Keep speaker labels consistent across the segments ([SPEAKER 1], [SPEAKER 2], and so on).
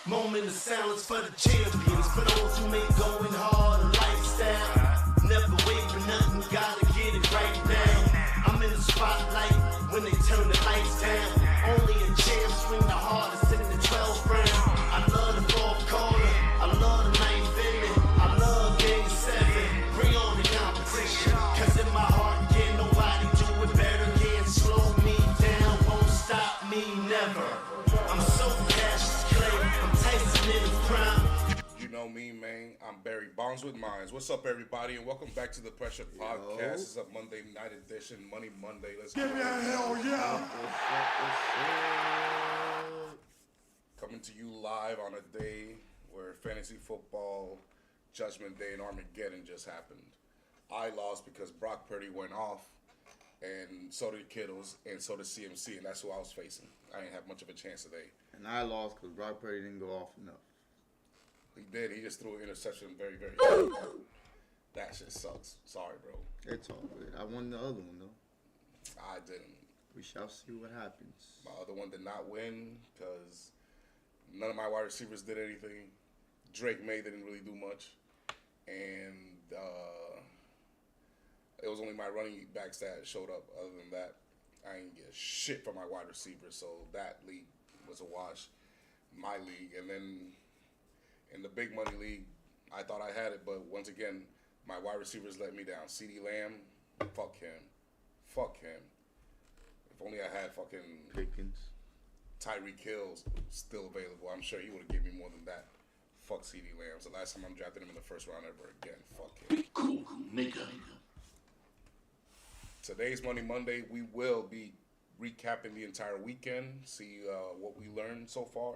[SPEAKER 1] Moment of silence for the champions, for those who make going hard a lifestyle. Never wait for nothing, gotta get it right now. I'm in the spotlight when they turn the lights down. Only a champ swing the hardest in the 12th round. I love the fourth quarter, I love the ninth inning, I love game 7. Bring on the competition, cause in my heart, can't nobody do it better. Can't slow me down, won't stop me, never. I'm so cashless clay, I'm Tyson in his prime.
[SPEAKER 2] You know me, man. I'm Barry Bonds with Mines. What's up, everybody, and welcome back to the Pressure Podcast. It's a Monday night edition, Money Monday. Let's
[SPEAKER 3] Give me a hell yeah!
[SPEAKER 2] Coming to you live on a day where fantasy football Judgment Day and Armageddon just happened. I lost because Brock Purdy went off, and so did Kittles, and so did CMC, and that's who I was facing. I didn't have much of a chance today.
[SPEAKER 3] And I lost because Brock Purdy didn't go off enough.
[SPEAKER 2] He did. He just threw an interception very, very early. That shit sucks. Sorry, bro.
[SPEAKER 3] It's all good. I won the other one, though.
[SPEAKER 2] I didn't.
[SPEAKER 3] We shall see what happens.
[SPEAKER 2] My other one did not win because none of my wide receivers did anything. Drake May didn't really do much. And it was only my running backs that showed up. Other than that, I didn't get shit from my wide receivers. So that league was a wash. My league. And then in the big money league, I thought I had it. But once again, my wide receivers let me down. CeeDee Lamb, fuck him. Fuck him. If only I had fucking
[SPEAKER 3] Pickens.
[SPEAKER 2] Tyreek Hill still available. I'm sure he would have given me more than that. Fuck CeeDee Lamb. It's the last time I'm drafting him in the first round ever again. Fuck him.
[SPEAKER 1] Be cool, nigga.
[SPEAKER 2] Today's Money Monday, we will be recapping the entire weekend, see what we learned so far.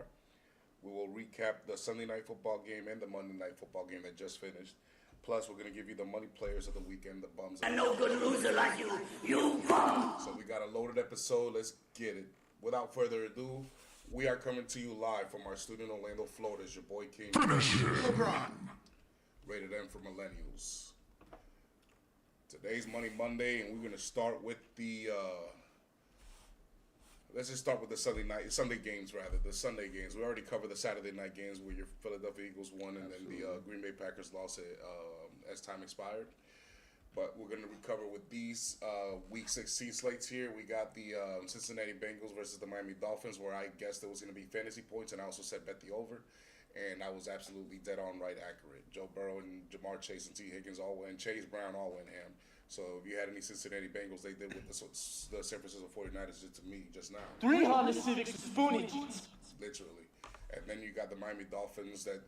[SPEAKER 2] We will recap the Sunday night football game and the Monday night football game that just finished. Plus, we're going to give you the money players of the weekend, the bums.
[SPEAKER 1] I know good loser like you bum.
[SPEAKER 2] So we got a loaded episode. Let's get it. Without further ado, we are coming to you live from our studio in Orlando, Florida. It's your boy King.
[SPEAKER 3] LeBron.
[SPEAKER 2] Rated M for Millennials. Today's Money Monday, and we're going to start with the, let's just start with the Sunday games. The Sunday games. We already covered the Saturday night games where your Philadelphia Eagles won and then the Green Bay Packers lost it as time expired. But we're going to recover with these Week 16 slates here. We got the Cincinnati Bengals versus the Miami Dolphins, where I guessed it was going to be fantasy points, and I also said bet the over. And I was absolutely dead on right accurate. Joe Burrow and Jamar Chase and T. Higgins all win. Chase Brown all win ham. So if you had any Cincinnati Bengals, they did what the San Francisco 49ers did to me just now.
[SPEAKER 4] 300 Civics Spoonie.
[SPEAKER 2] Literally. And then you got the Miami Dolphins that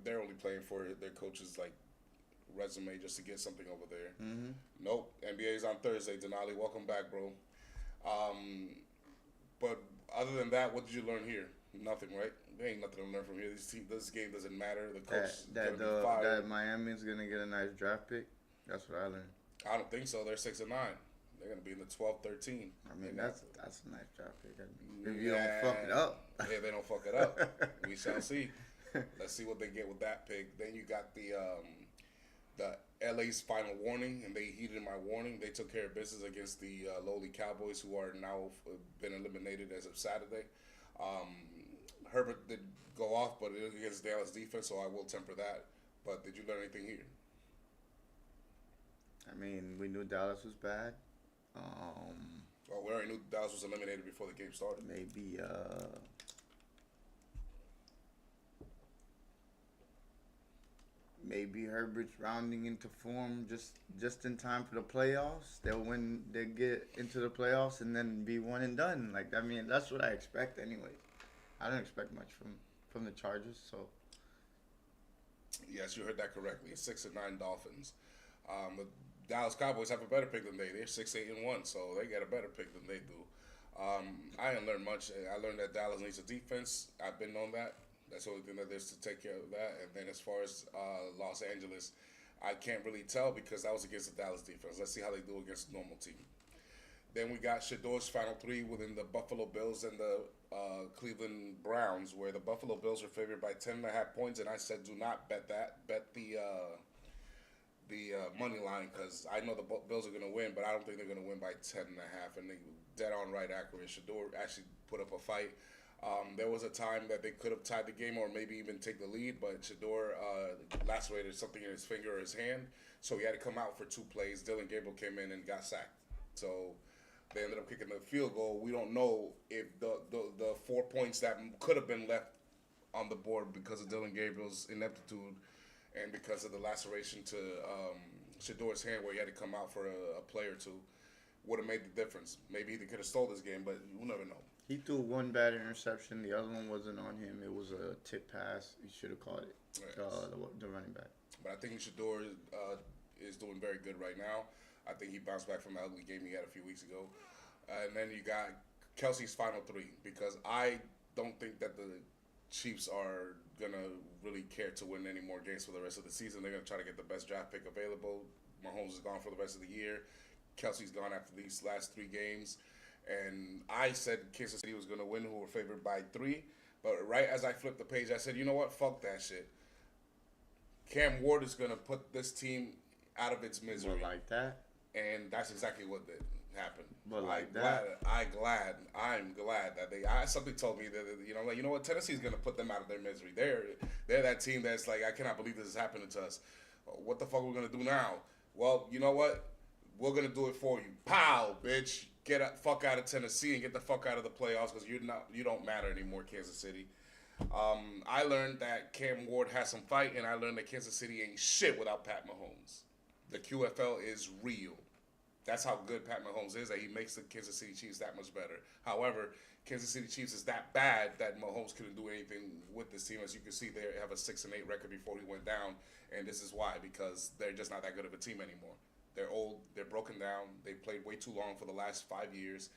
[SPEAKER 2] they're only playing for their coach's like resume just to get something over there. Mm-hmm. Nope. NBA's on Thursday. Denali, welcome back, bro. But other than that, what did you learn here? Nothing, right? There ain't nothing to learn from here. This game doesn't matter. The coach
[SPEAKER 3] that Miami's gonna get a nice draft pick. That's what I learned.
[SPEAKER 2] I don't think so. They're 6-9. They're gonna be in the 12-13.
[SPEAKER 3] I mean, that's a nice draft pick. If you don't fuck it up.
[SPEAKER 2] Yeah, they don't fuck it up. We shall see. Let's see what they get with that pick. Then you got the LA's final warning, and they heeded my warning. They took care of business against the lowly Cowboys, who are now been eliminated as of Saturday. Herbert did go off, but it was against Dallas defense, so I will temper that. But did you learn anything here?
[SPEAKER 3] I mean, we knew Dallas was bad.
[SPEAKER 2] Well, we already knew Dallas was eliminated before the game started.
[SPEAKER 3] Maybe Herbert's rounding into form just in time for the playoffs. They'll get into the playoffs and then be one and done. Like, I mean, that's what I expect anyway. I don't expect much from the Chargers, so.
[SPEAKER 2] Yes, you heard that correctly. 6-9 Dolphins. The Dallas Cowboys have a better pick than they. They're 6-8-1, so they got a better pick than they do. I didn't learn much. I learned that Dallas needs a defense. I've been on that. That's the only thing that there's to take care of that. And then as far as Los Angeles, I can't really tell because that was against the Dallas defense. Let's see how they do against a normal team. Then we got Shador's final three within the Buffalo Bills and the Cleveland Browns, where the Buffalo Bills are favored by 10.5 points, and I said do not bet that. Bet the money line because I know the Bills are going to win, but I don't think they're going to win by 10.5. And they dead on right accurate. Shador actually put up a fight. There was a time that they could have tied the game or maybe even take the lead, but Shador lacerated something in his finger or his hand, so he had to come out for 2 plays. Dylan Gabriel came in and got sacked. So they ended up kicking the field goal. We don't know if the 4 points that could have been left on the board because of Dylan Gabriel's ineptitude and because of the laceration to Shador's hand where he had to come out for a play or two would have made the difference. Maybe he could have stole this game, but you'll never know.
[SPEAKER 3] He threw one bad interception. The other one wasn't on him. It was a tip pass. He should have caught it.
[SPEAKER 2] Yes.
[SPEAKER 3] The running back.
[SPEAKER 2] But I think Shador is doing very good right now. I think he bounced back from the ugly game he had a few weeks ago. And then you got Kelsey's final 3, because I don't think that the Chiefs are going to really care to win any more games for the rest of the season. They're going to try to get the best draft pick available. Mahomes is gone for the rest of the year. Kelsey's gone after these last 3 games. And I said Kansas City was going to win, who were favored by 3. But right as I flipped the page, I said, you know what? Fuck that shit. Cam Ward is going to put this team out of its misery.
[SPEAKER 3] But like that?
[SPEAKER 2] And that's exactly what did happen.
[SPEAKER 3] But like
[SPEAKER 2] I'm glad that something told me that, you know what? Tennessee's going to put them out of their misery. They're that team that's like, I cannot believe this is happening to us. What the fuck are we going to do now? Well, you know what? We're going to do it for you. Pow, bitch. Get the fuck out of Tennessee and get the fuck out of the playoffs because you don't matter anymore, Kansas City. I learned that Cam Ward has some fight, and I learned that Kansas City ain't shit without Pat Mahomes. The QFL is real. That's how good Pat Mahomes is, that he makes the Kansas City Chiefs that much better. However, Kansas City Chiefs is that bad that Mahomes couldn't do anything with this team. As you can see, they have a 6-8 record before he went down, and this is why, because they're just not that good of a team anymore. They're old. They're broken down. They played way too long for the last 5 years.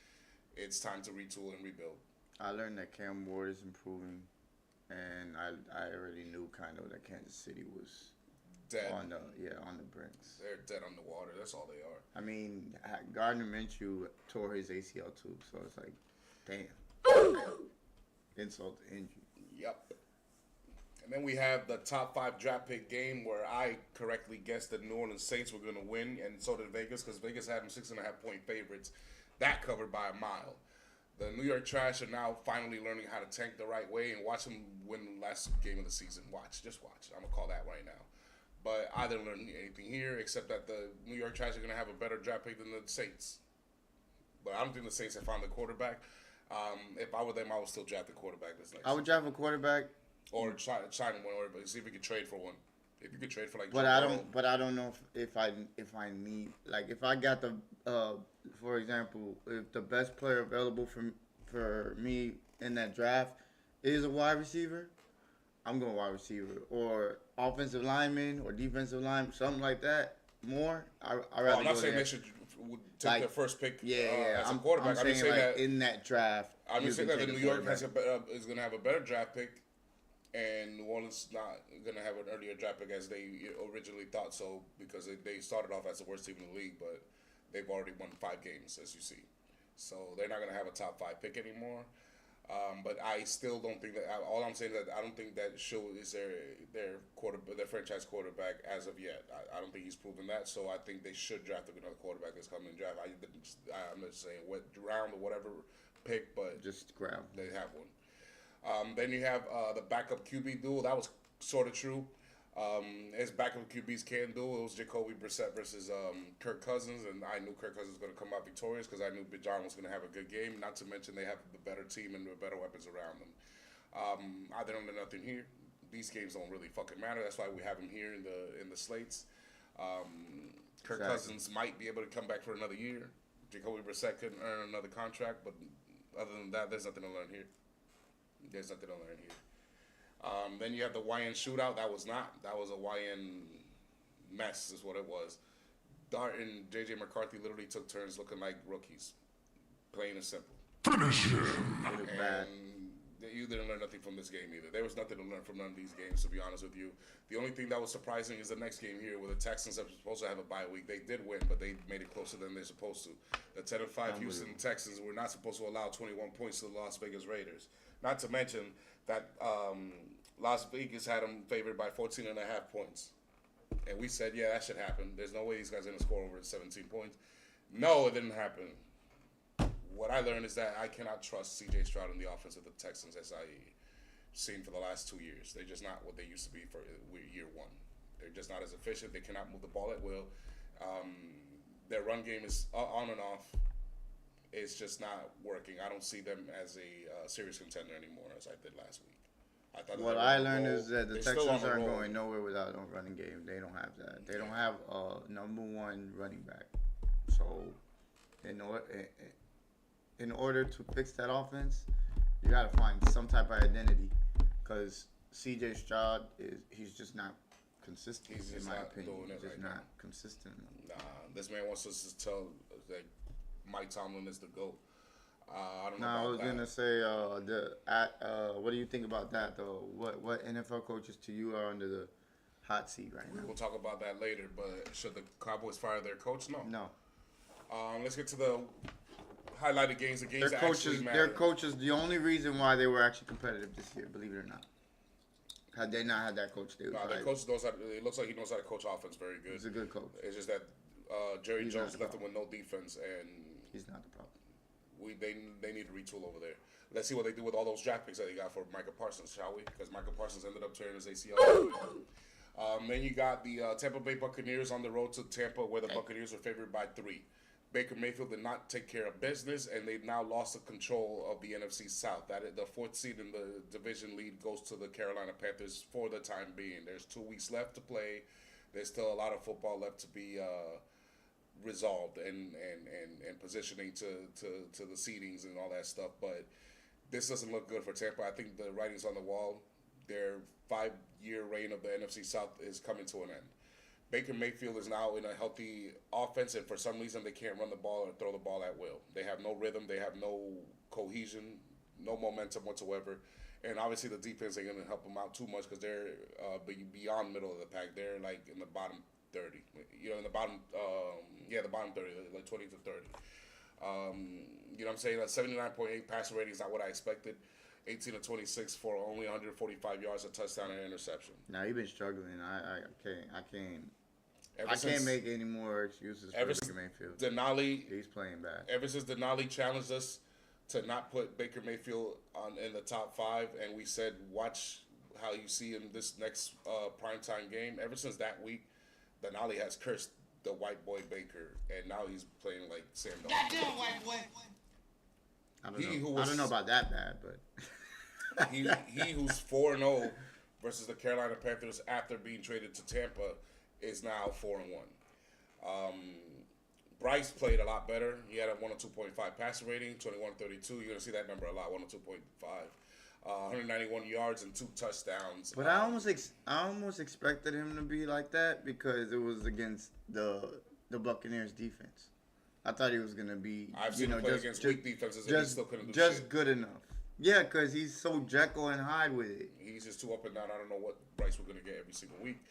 [SPEAKER 2] It's time to retool and rebuild.
[SPEAKER 3] I learned that Cam Ward is improving, and I already knew kind of that Kansas City was
[SPEAKER 2] Dead.
[SPEAKER 3] on the brinks.
[SPEAKER 2] They're dead on the water. That's all they are.
[SPEAKER 3] I mean, Gardner Minshew tore his ACL too, so it's like, damn. Insult to injury.
[SPEAKER 2] Yep. And then we have the top 5 draft pick game where I correctly guessed that New Orleans Saints were going to win, and so did Vegas, because Vegas had them 6.5 point favorites. That covered by a mile. The New York Trash are now finally learning how to tank the right way, and watch them win the last game of the season. Just watch. I'm going to call that right now. But I didn't learn anything here except that the New York Trash are going to have a better draft pick than the Saints. But I don't think the Saints have found the quarterback. If I were them, I would still draft the quarterback this next
[SPEAKER 3] I would draft a quarterback.
[SPEAKER 2] Or try one, or see if we could trade for one. If you could trade for like.
[SPEAKER 3] But I don't know if I need, like, if I got the for example, if the best player available for me in that draft is a wide receiver, I'm going wide receiver or offensive lineman or defensive lineman, something like that. More, I rather.
[SPEAKER 2] I'm not saying they should take their first pick. As a quarterback.
[SPEAKER 3] I'm saying like in that draft.
[SPEAKER 2] I'm just saying that the New York is going to have a better draft pick. And New Orleans not going to have an earlier draft pick as they originally thought so, because they started off as the worst team in the league, but they've already won 5 games, as you see. So they're not going to have a top 5 pick anymore. But I still don't think that. All I'm saying is that I don't think that Show is their franchise quarterback as of yet. I don't think he's proven that. So I think they should draft another quarterback this coming draft. I'm not saying what round or whatever pick, but
[SPEAKER 3] just grab.
[SPEAKER 2] They have one. Then you have the backup QB duel. That was sort of true. As backup QBs can do, it was Jacoby Brissett versus Kirk Cousins, and I knew Kirk Cousins was going to come out victorious because I knew John was going to have a good game. Not to mention they have the better team and the better weapons around them. I didn't learn nothing here. These games don't really fucking matter. That's why we have them here in the slates. Kirk Cousins might be able to come back for another year. Jacoby Brissett couldn't earn another contract, but other than that, there's nothing to learn here. Then you have the YN shootout. That was a YN mess is what it was. Dart and J.J. McCarthy literally took turns looking like rookies. Plain and simple.
[SPEAKER 3] Finish him.
[SPEAKER 2] And you didn't learn nothing from this game either. There was nothing to learn from none of these games, to be honest with you. The only thing that was surprising is the next game here where the Texans are supposed to have a bye week. They did win, but they made it closer than they're supposed to. The 10-5 Houston Texans were not supposed to allow 21 points to the Las Vegas Raiders. Not to mention that Las Vegas had them favored by 14.5 points. And we said, yeah, that should happen. There's no way these guys are going to score over 17 points. No, it didn't happen. what I learned is that I cannot trust C.J. Stroud in the offense of the Texans as I seen for the last 2 years. They're just not what they used to be for year one. They're just not as efficient. They cannot move the ball at will. Their run game is on and off. It's just not working. I don't see them as a serious contender anymore as I did last week. I thought
[SPEAKER 3] What I learned is that the Texans aren't going nowhere without a running game. They don't have that. They don't have a number one running back. So, in order to fix that offense, you got to find some type of identity. Because C.J. Stroud he's just not consistent.
[SPEAKER 2] He's just
[SPEAKER 3] in my
[SPEAKER 2] not
[SPEAKER 3] opinion,
[SPEAKER 2] doing it
[SPEAKER 3] he's just
[SPEAKER 2] right
[SPEAKER 3] not
[SPEAKER 2] now.
[SPEAKER 3] consistent.
[SPEAKER 2] Nah, this man wants us to tell that Mike Tomlin is the GOAT. I don't know
[SPEAKER 3] I
[SPEAKER 2] about
[SPEAKER 3] was
[SPEAKER 2] that.
[SPEAKER 3] gonna say what do you think about that though? What NFL coaches to you are under the hot seat right now?
[SPEAKER 2] We'll talk about that later, but should the Cowboys fire their coach? No.
[SPEAKER 3] No,
[SPEAKER 2] Let's get to the highlighted games. The games
[SPEAKER 3] their
[SPEAKER 2] that actually
[SPEAKER 3] coaches.
[SPEAKER 2] matter.
[SPEAKER 3] Their coaches. The only reason why they were actually competitive this year, believe it or not, had they not had that coach, they would.
[SPEAKER 2] Nah, their coach knows how. It looks like he knows how to coach offense very good.
[SPEAKER 3] He's a good coach.
[SPEAKER 2] It's just that Jerry
[SPEAKER 3] He's
[SPEAKER 2] Jones
[SPEAKER 3] not
[SPEAKER 2] left
[SPEAKER 3] the
[SPEAKER 2] them with no defense, and
[SPEAKER 3] He's not the problem.
[SPEAKER 2] they need to retool over there. Let's see what they do with all those draft picks that they got for Micah Parsons, shall we? Because Micah Parsons ended up tearing his ACL. Then you got the Tampa Bay Buccaneers on the road to Tampa, where the Buccaneers are favored by 3. Baker Mayfield did not take care of business, and they've now lost the control of the NFC South. That is, the 4th seed in the division lead goes to the Carolina Panthers for the time being. There's 2 weeks left to play. There's still a lot of football left to be resolved and positioning to the seedings and all that stuff. But this doesn't look good for Tampa. I think the writing's on the wall. Their 5-year reign of the NFC South is coming to an end. Baker Mayfield is now in a healthy offense, and for some reason they can't run the ball or throw the ball at will. They have no rhythm. They have no cohesion, no momentum whatsoever. And obviously the defense ain't going to help them out too much because they're beyond middle of the pack. They're like in the bottom 30. In the bottom, the bottom 30, like 20 to 30. You know what I'm saying? Like 79.8 passer rating is not what I expected. 18 to 26 for only 145 yards, a touchdown, and an interception.
[SPEAKER 3] Now you've been struggling. I can't
[SPEAKER 2] Ever
[SPEAKER 3] I
[SPEAKER 2] since-
[SPEAKER 3] can't make any more excuses for
[SPEAKER 2] ever
[SPEAKER 3] Baker
[SPEAKER 2] since
[SPEAKER 3] Mayfield.
[SPEAKER 2] Denali,
[SPEAKER 3] He's playing bad.
[SPEAKER 2] ever since Denali challenged us to not put Baker Mayfield in the top 5, and we said, watch how you see him this next primetime game. Ever since that week, Denali has cursed the white boy Baker, and now he's playing like Sam Darnold.
[SPEAKER 5] Goddamn white boy.
[SPEAKER 3] I don't know about that bad, but
[SPEAKER 2] he who's 4-0 versus the Carolina Panthers after being traded to Tampa is now 4-1. Bryce played a lot better. He had a 102.5 passer rating, 21-32. You're gonna see that number a lot, 102.5. 191 yards and 2 touchdowns.
[SPEAKER 3] But I almost expected him to be like that because it was against the Buccaneers defense. I thought he was gonna be.
[SPEAKER 2] I've seen him play against weak defenses, and he still couldn't do
[SPEAKER 3] just
[SPEAKER 2] shit.
[SPEAKER 3] good enough. Yeah, because he's so Jekyll and Hyde with it.
[SPEAKER 2] He's just too up and down. I don't know what Bryce we're gonna get every single week.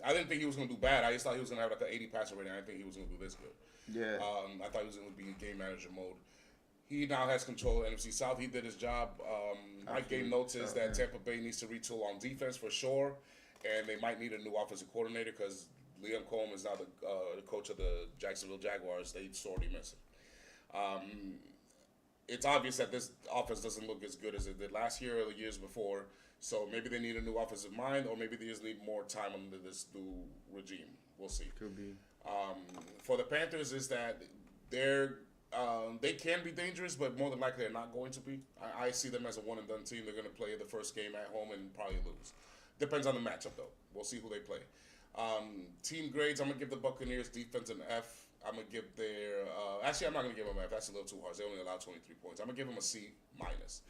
[SPEAKER 2] I didn't think he was gonna do bad. I just thought he was gonna have like an 80 passer rating. I didn't think he was gonna do this good.
[SPEAKER 3] Yeah.
[SPEAKER 2] I thought he was gonna be in game manager mode. He now has control of NFC South. He did his job. Mike gave notes is that Tampa Bay needs to retool on defense for sure, and they might need a new offensive coordinator because Liam Cohen is now the coach of the Jacksonville Jaguars. They sorely miss him. It's obvious that this offense doesn't look as good as it did last year or the years before. So maybe they need a new offensive mind, or maybe they just need more time under this new regime. We'll see.
[SPEAKER 3] Could be.
[SPEAKER 2] For the Panthers, is that they can be dangerous, but more than likely they're not going to be. I see them as a one and done team. They're going to play the first game at home and probably lose. Depends on the matchup though. We'll see who they play. Team grades, I'm gonna give the Buccaneers defense an F. I'm gonna give their actually I'm not gonna give them an F. That's a little too harsh. They only allowed 23 points. I'm gonna give them a C minus.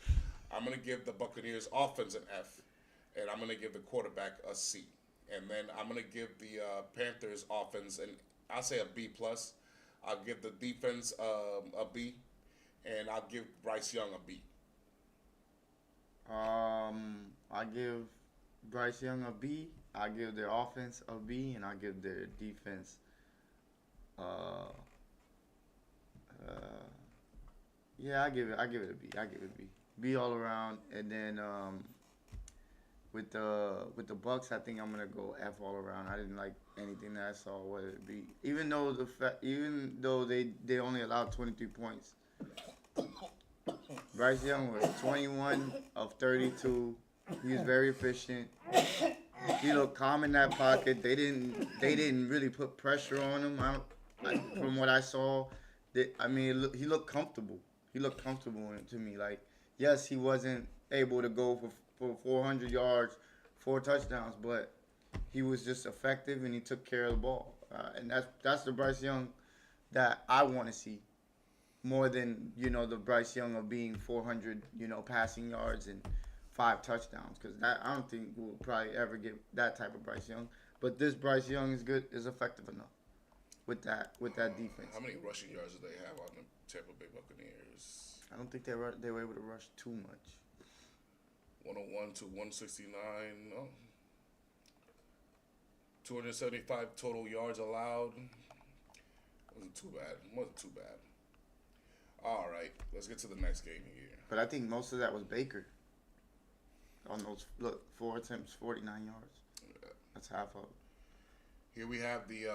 [SPEAKER 2] I'm gonna give the Buccaneers offense an F, and I'm gonna give the quarterback a C. And then I'm gonna give the Panthers offense I'll say a B plus. I'll give the defense a B, and I'll give Bryce Young a B.
[SPEAKER 3] I give Bryce Young a B. I give their offense a B, and I give their defense I give it a B. I give it a B. B all around, and then with the Bucks, I think I'm gonna go F all around. I didn't like anything that I saw, whether it be even though they only allowed 23 points. Bryce Young was 21 of 32. He was very efficient. He looked calm in that pocket. They didn't really put pressure on him. From what I saw, he looked comfortable. He looked comfortable to me. Like, yes, he wasn't able to go for 400 yards, 4 touchdowns, but he was just effective and he took care of the ball. And that's the Bryce Young that I want to see, more than the Bryce Young of being 400 passing yards and 5 touchdowns, because I don't think we'll probably ever get that type of Bryce Young. But this Bryce Young is effective enough with that defense.
[SPEAKER 2] How many rushing yards do they have on the Tampa Bay Buccaneers?
[SPEAKER 3] I don't think they were able to rush too much.
[SPEAKER 2] 101 to 169. No. 275 total yards allowed. Wasn't too bad. All right, let's get to the next game here.
[SPEAKER 3] But I think most of that was Baker. On those 4 attempts, 49 yards.
[SPEAKER 2] Yeah.
[SPEAKER 3] That's half of it.
[SPEAKER 2] Here we have the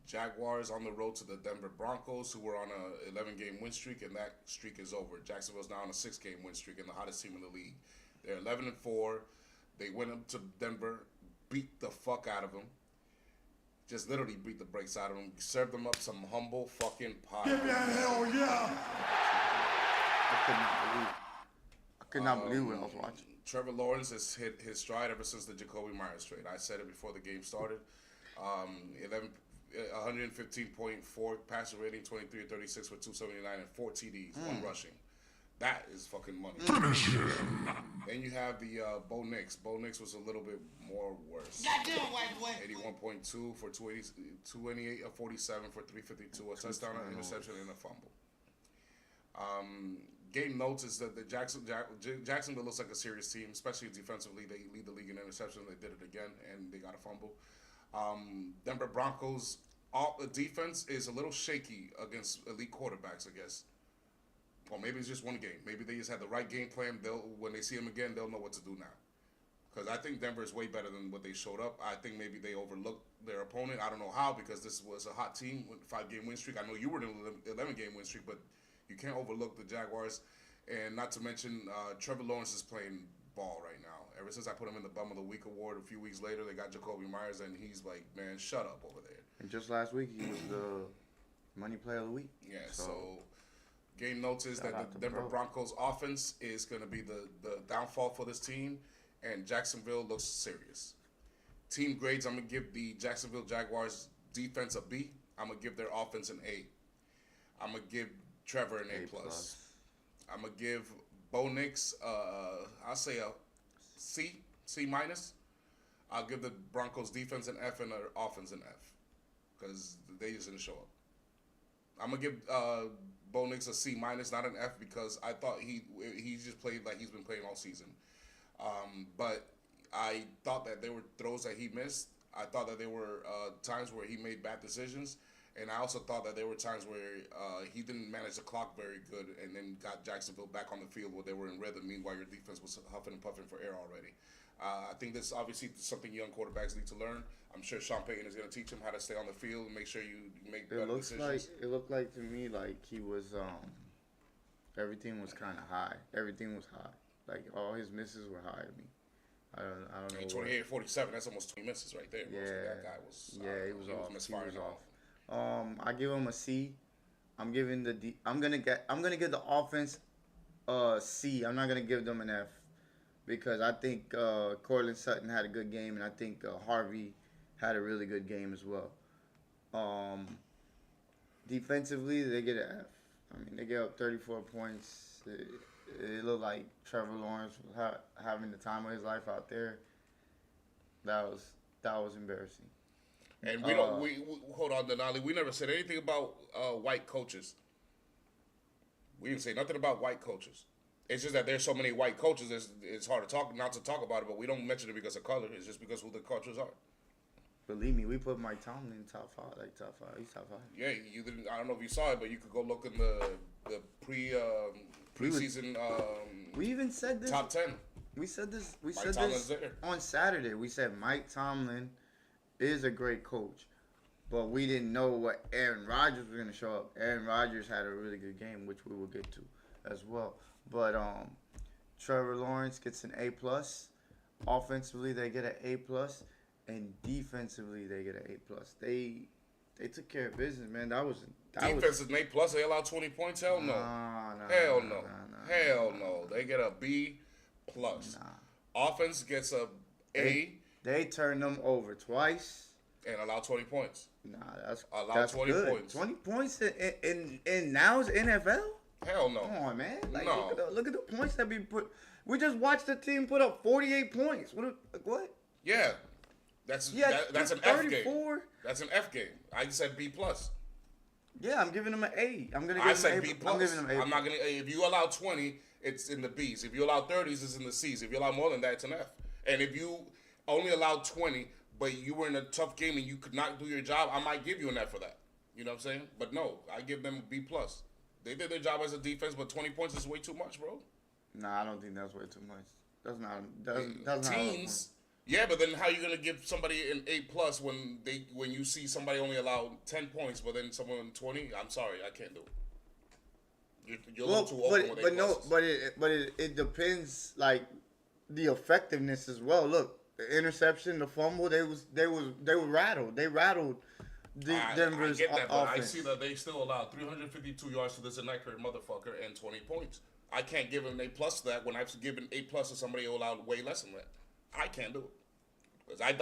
[SPEAKER 2] Jaguars on the road to the Denver Broncos, who were on a 11-game win streak, and that streak is over. Jacksonville's now on a 6-game win streak and the hottest team in the league. They're 11-4. They went up to Denver, beat the fuck out of them. Just literally beat the brakes out of them. Served them up some humble fucking pie.
[SPEAKER 1] Give me a hell yeah!
[SPEAKER 3] I could not believe what I was watching.
[SPEAKER 2] Trevor Lawrence has hit his stride ever since the Jacoby Myers trade. I said it before the game started. 115.4 passer rating, 23 of 36 for 279 and 4 TDs, 1 rushing. That is fucking money. Then you have the Bo Nix. Bo Nix was a little bit more worse. 81.2 for 228 of 47 for 352, a touchdown, an interception, and a fumble. Game notes is that the Jacksonville looks like a serious team, especially defensively. They lead the league in interception. They did it again, and they got a fumble. Denver Broncos defense is a little shaky against elite quarterbacks, I guess. Or maybe it's just one game. Maybe they just had the right game plan. When they see him again, they'll know what to do now. Because I think Denver is way better than what they showed up. I think maybe they overlooked their opponent. I don't know how, because this was a hot team with a 5-game win streak. I know you were in an 11-game win streak, but you can't overlook the Jaguars. And not to mention, Trevor Lawrence is playing ball right now. Ever since I put him in the Bum of the Week award a few weeks later, they got Jacoby Myers, and he's like, man, shut up over there.
[SPEAKER 3] And just last week, he was the money player of the week.
[SPEAKER 2] Yeah, so game notes is that the Denver Broncos offense is going to be the downfall for this team, and Jacksonville looks serious. Team grades, I'm going to give the Jacksonville Jaguars defense a B. I'm going to give their offense an A. I'm going to give Trevor an A+. I'm going to give Bo Nix, I'll say a C, C-. I'll give the Broncos defense an F and their offense an F, because they just didn't show up. I'm going to give Bo Nix a C-, not an F, because I thought he just played like he's been playing all season. But I thought that there were throws that he missed. I thought that there were times where he made bad decisions. And I also thought that there were times where he didn't manage the clock very good, and then got Jacksonville back on the field where they were in rhythm. Meanwhile, your defense was huffing and puffing for air already. I think this is obviously something young quarterbacks need to learn. I'm sure Sean Payton is going to teach him how to stay on the field and make sure you make better decisions.
[SPEAKER 3] It looked like to me like he was everything was kind of high. Everything was high. Like all his misses were high to me. I don't know.
[SPEAKER 2] 28-47. That's almost 20 misses right there.
[SPEAKER 3] Yeah,
[SPEAKER 2] that guy was.
[SPEAKER 3] He was off.
[SPEAKER 2] Misfiring
[SPEAKER 3] He was off. I give him a C. I'm giving I'm gonna give the offense a C. I'm not gonna give them an F, because I think Cortland Sutton had a good game, and I think Harvey had a really good game as well. Defensively, they get an F. I mean, they get up 34 points. It looked like Trevor Lawrence was having the time of his life out there. That was embarrassing.
[SPEAKER 2] And we don't. We hold on, Denali. We never said anything about white coaches. We didn't say nothing about white coaches. It's just that there's so many white coaches. It's hard to not to talk about it. But we don't mention it because of color. It's just because who the coaches are.
[SPEAKER 3] Believe me, we put Mike Tomlin in top 5. He's top 5.
[SPEAKER 2] Yeah, you didn't. I don't know if you saw it, but you could go look in the preseason.
[SPEAKER 3] We even said this.
[SPEAKER 2] Top 10.
[SPEAKER 3] We said this.
[SPEAKER 2] Mike Tomlin's there
[SPEAKER 3] on Saturday. We said Mike Tomlin is a great coach. but we didn't know what Aaron Rodgers was going to show up. Aaron Rodgers had a really good game, which we will get to as well. But Trevor Lawrence gets an A plus. Offensively, they get an A plus, and defensively, they get an A plus. They took care of business, man.
[SPEAKER 2] Defense is an A plus. They allow 20 points. Hell no. Hell no. Hell no. They get a B plus. Offense gets a A.
[SPEAKER 3] They turned them over twice.
[SPEAKER 2] And allow 20 points.
[SPEAKER 3] That's
[SPEAKER 2] 20
[SPEAKER 3] good.
[SPEAKER 2] points.
[SPEAKER 3] 20 points in now's NFL?
[SPEAKER 2] Hell no.
[SPEAKER 3] Come on, man. Like,
[SPEAKER 2] No.
[SPEAKER 3] Look at the points that we put. We just watched the team put up 48 points. What?
[SPEAKER 2] Yeah. That's an F
[SPEAKER 3] 34.
[SPEAKER 2] game. That's an F game. I just said B plus.
[SPEAKER 3] Yeah, I'm giving them an A. I'm gonna give
[SPEAKER 2] I
[SPEAKER 3] them
[SPEAKER 2] said
[SPEAKER 3] an A.
[SPEAKER 2] B plus.
[SPEAKER 3] I'm giving them an A.
[SPEAKER 2] I'm not gonna. If you allow 20, it's in the B's. If you allow 30s, it's in the C's. If you allow more than that, it's an F. And if you only allow 20, but you were in a tough game and you could not do your job, I might give you an F for that. You know what I'm saying? But no, I give them a B plus. They did their job as a defense, but 20 points is way too much, bro.
[SPEAKER 3] Nah, I don't think that's way too much. That's not.
[SPEAKER 2] Teams. Yeah, but then how are you gonna give somebody an A plus when you see somebody only allow 10 points, but then someone 20? I'm sorry, I can't do it. You're a little too open with A pluses.
[SPEAKER 3] But it depends, like the effectiveness as well. Look, the interception, the fumble, they were rattled. They rattled Denver's
[SPEAKER 2] I get that, but
[SPEAKER 3] offense.
[SPEAKER 2] I see that they still allowed 352 yards to this inaccurate motherfucker and 20 points. I can't give him an A plus to that when I've given A plus to somebody who allowed way less than that. I can't do it. Because I've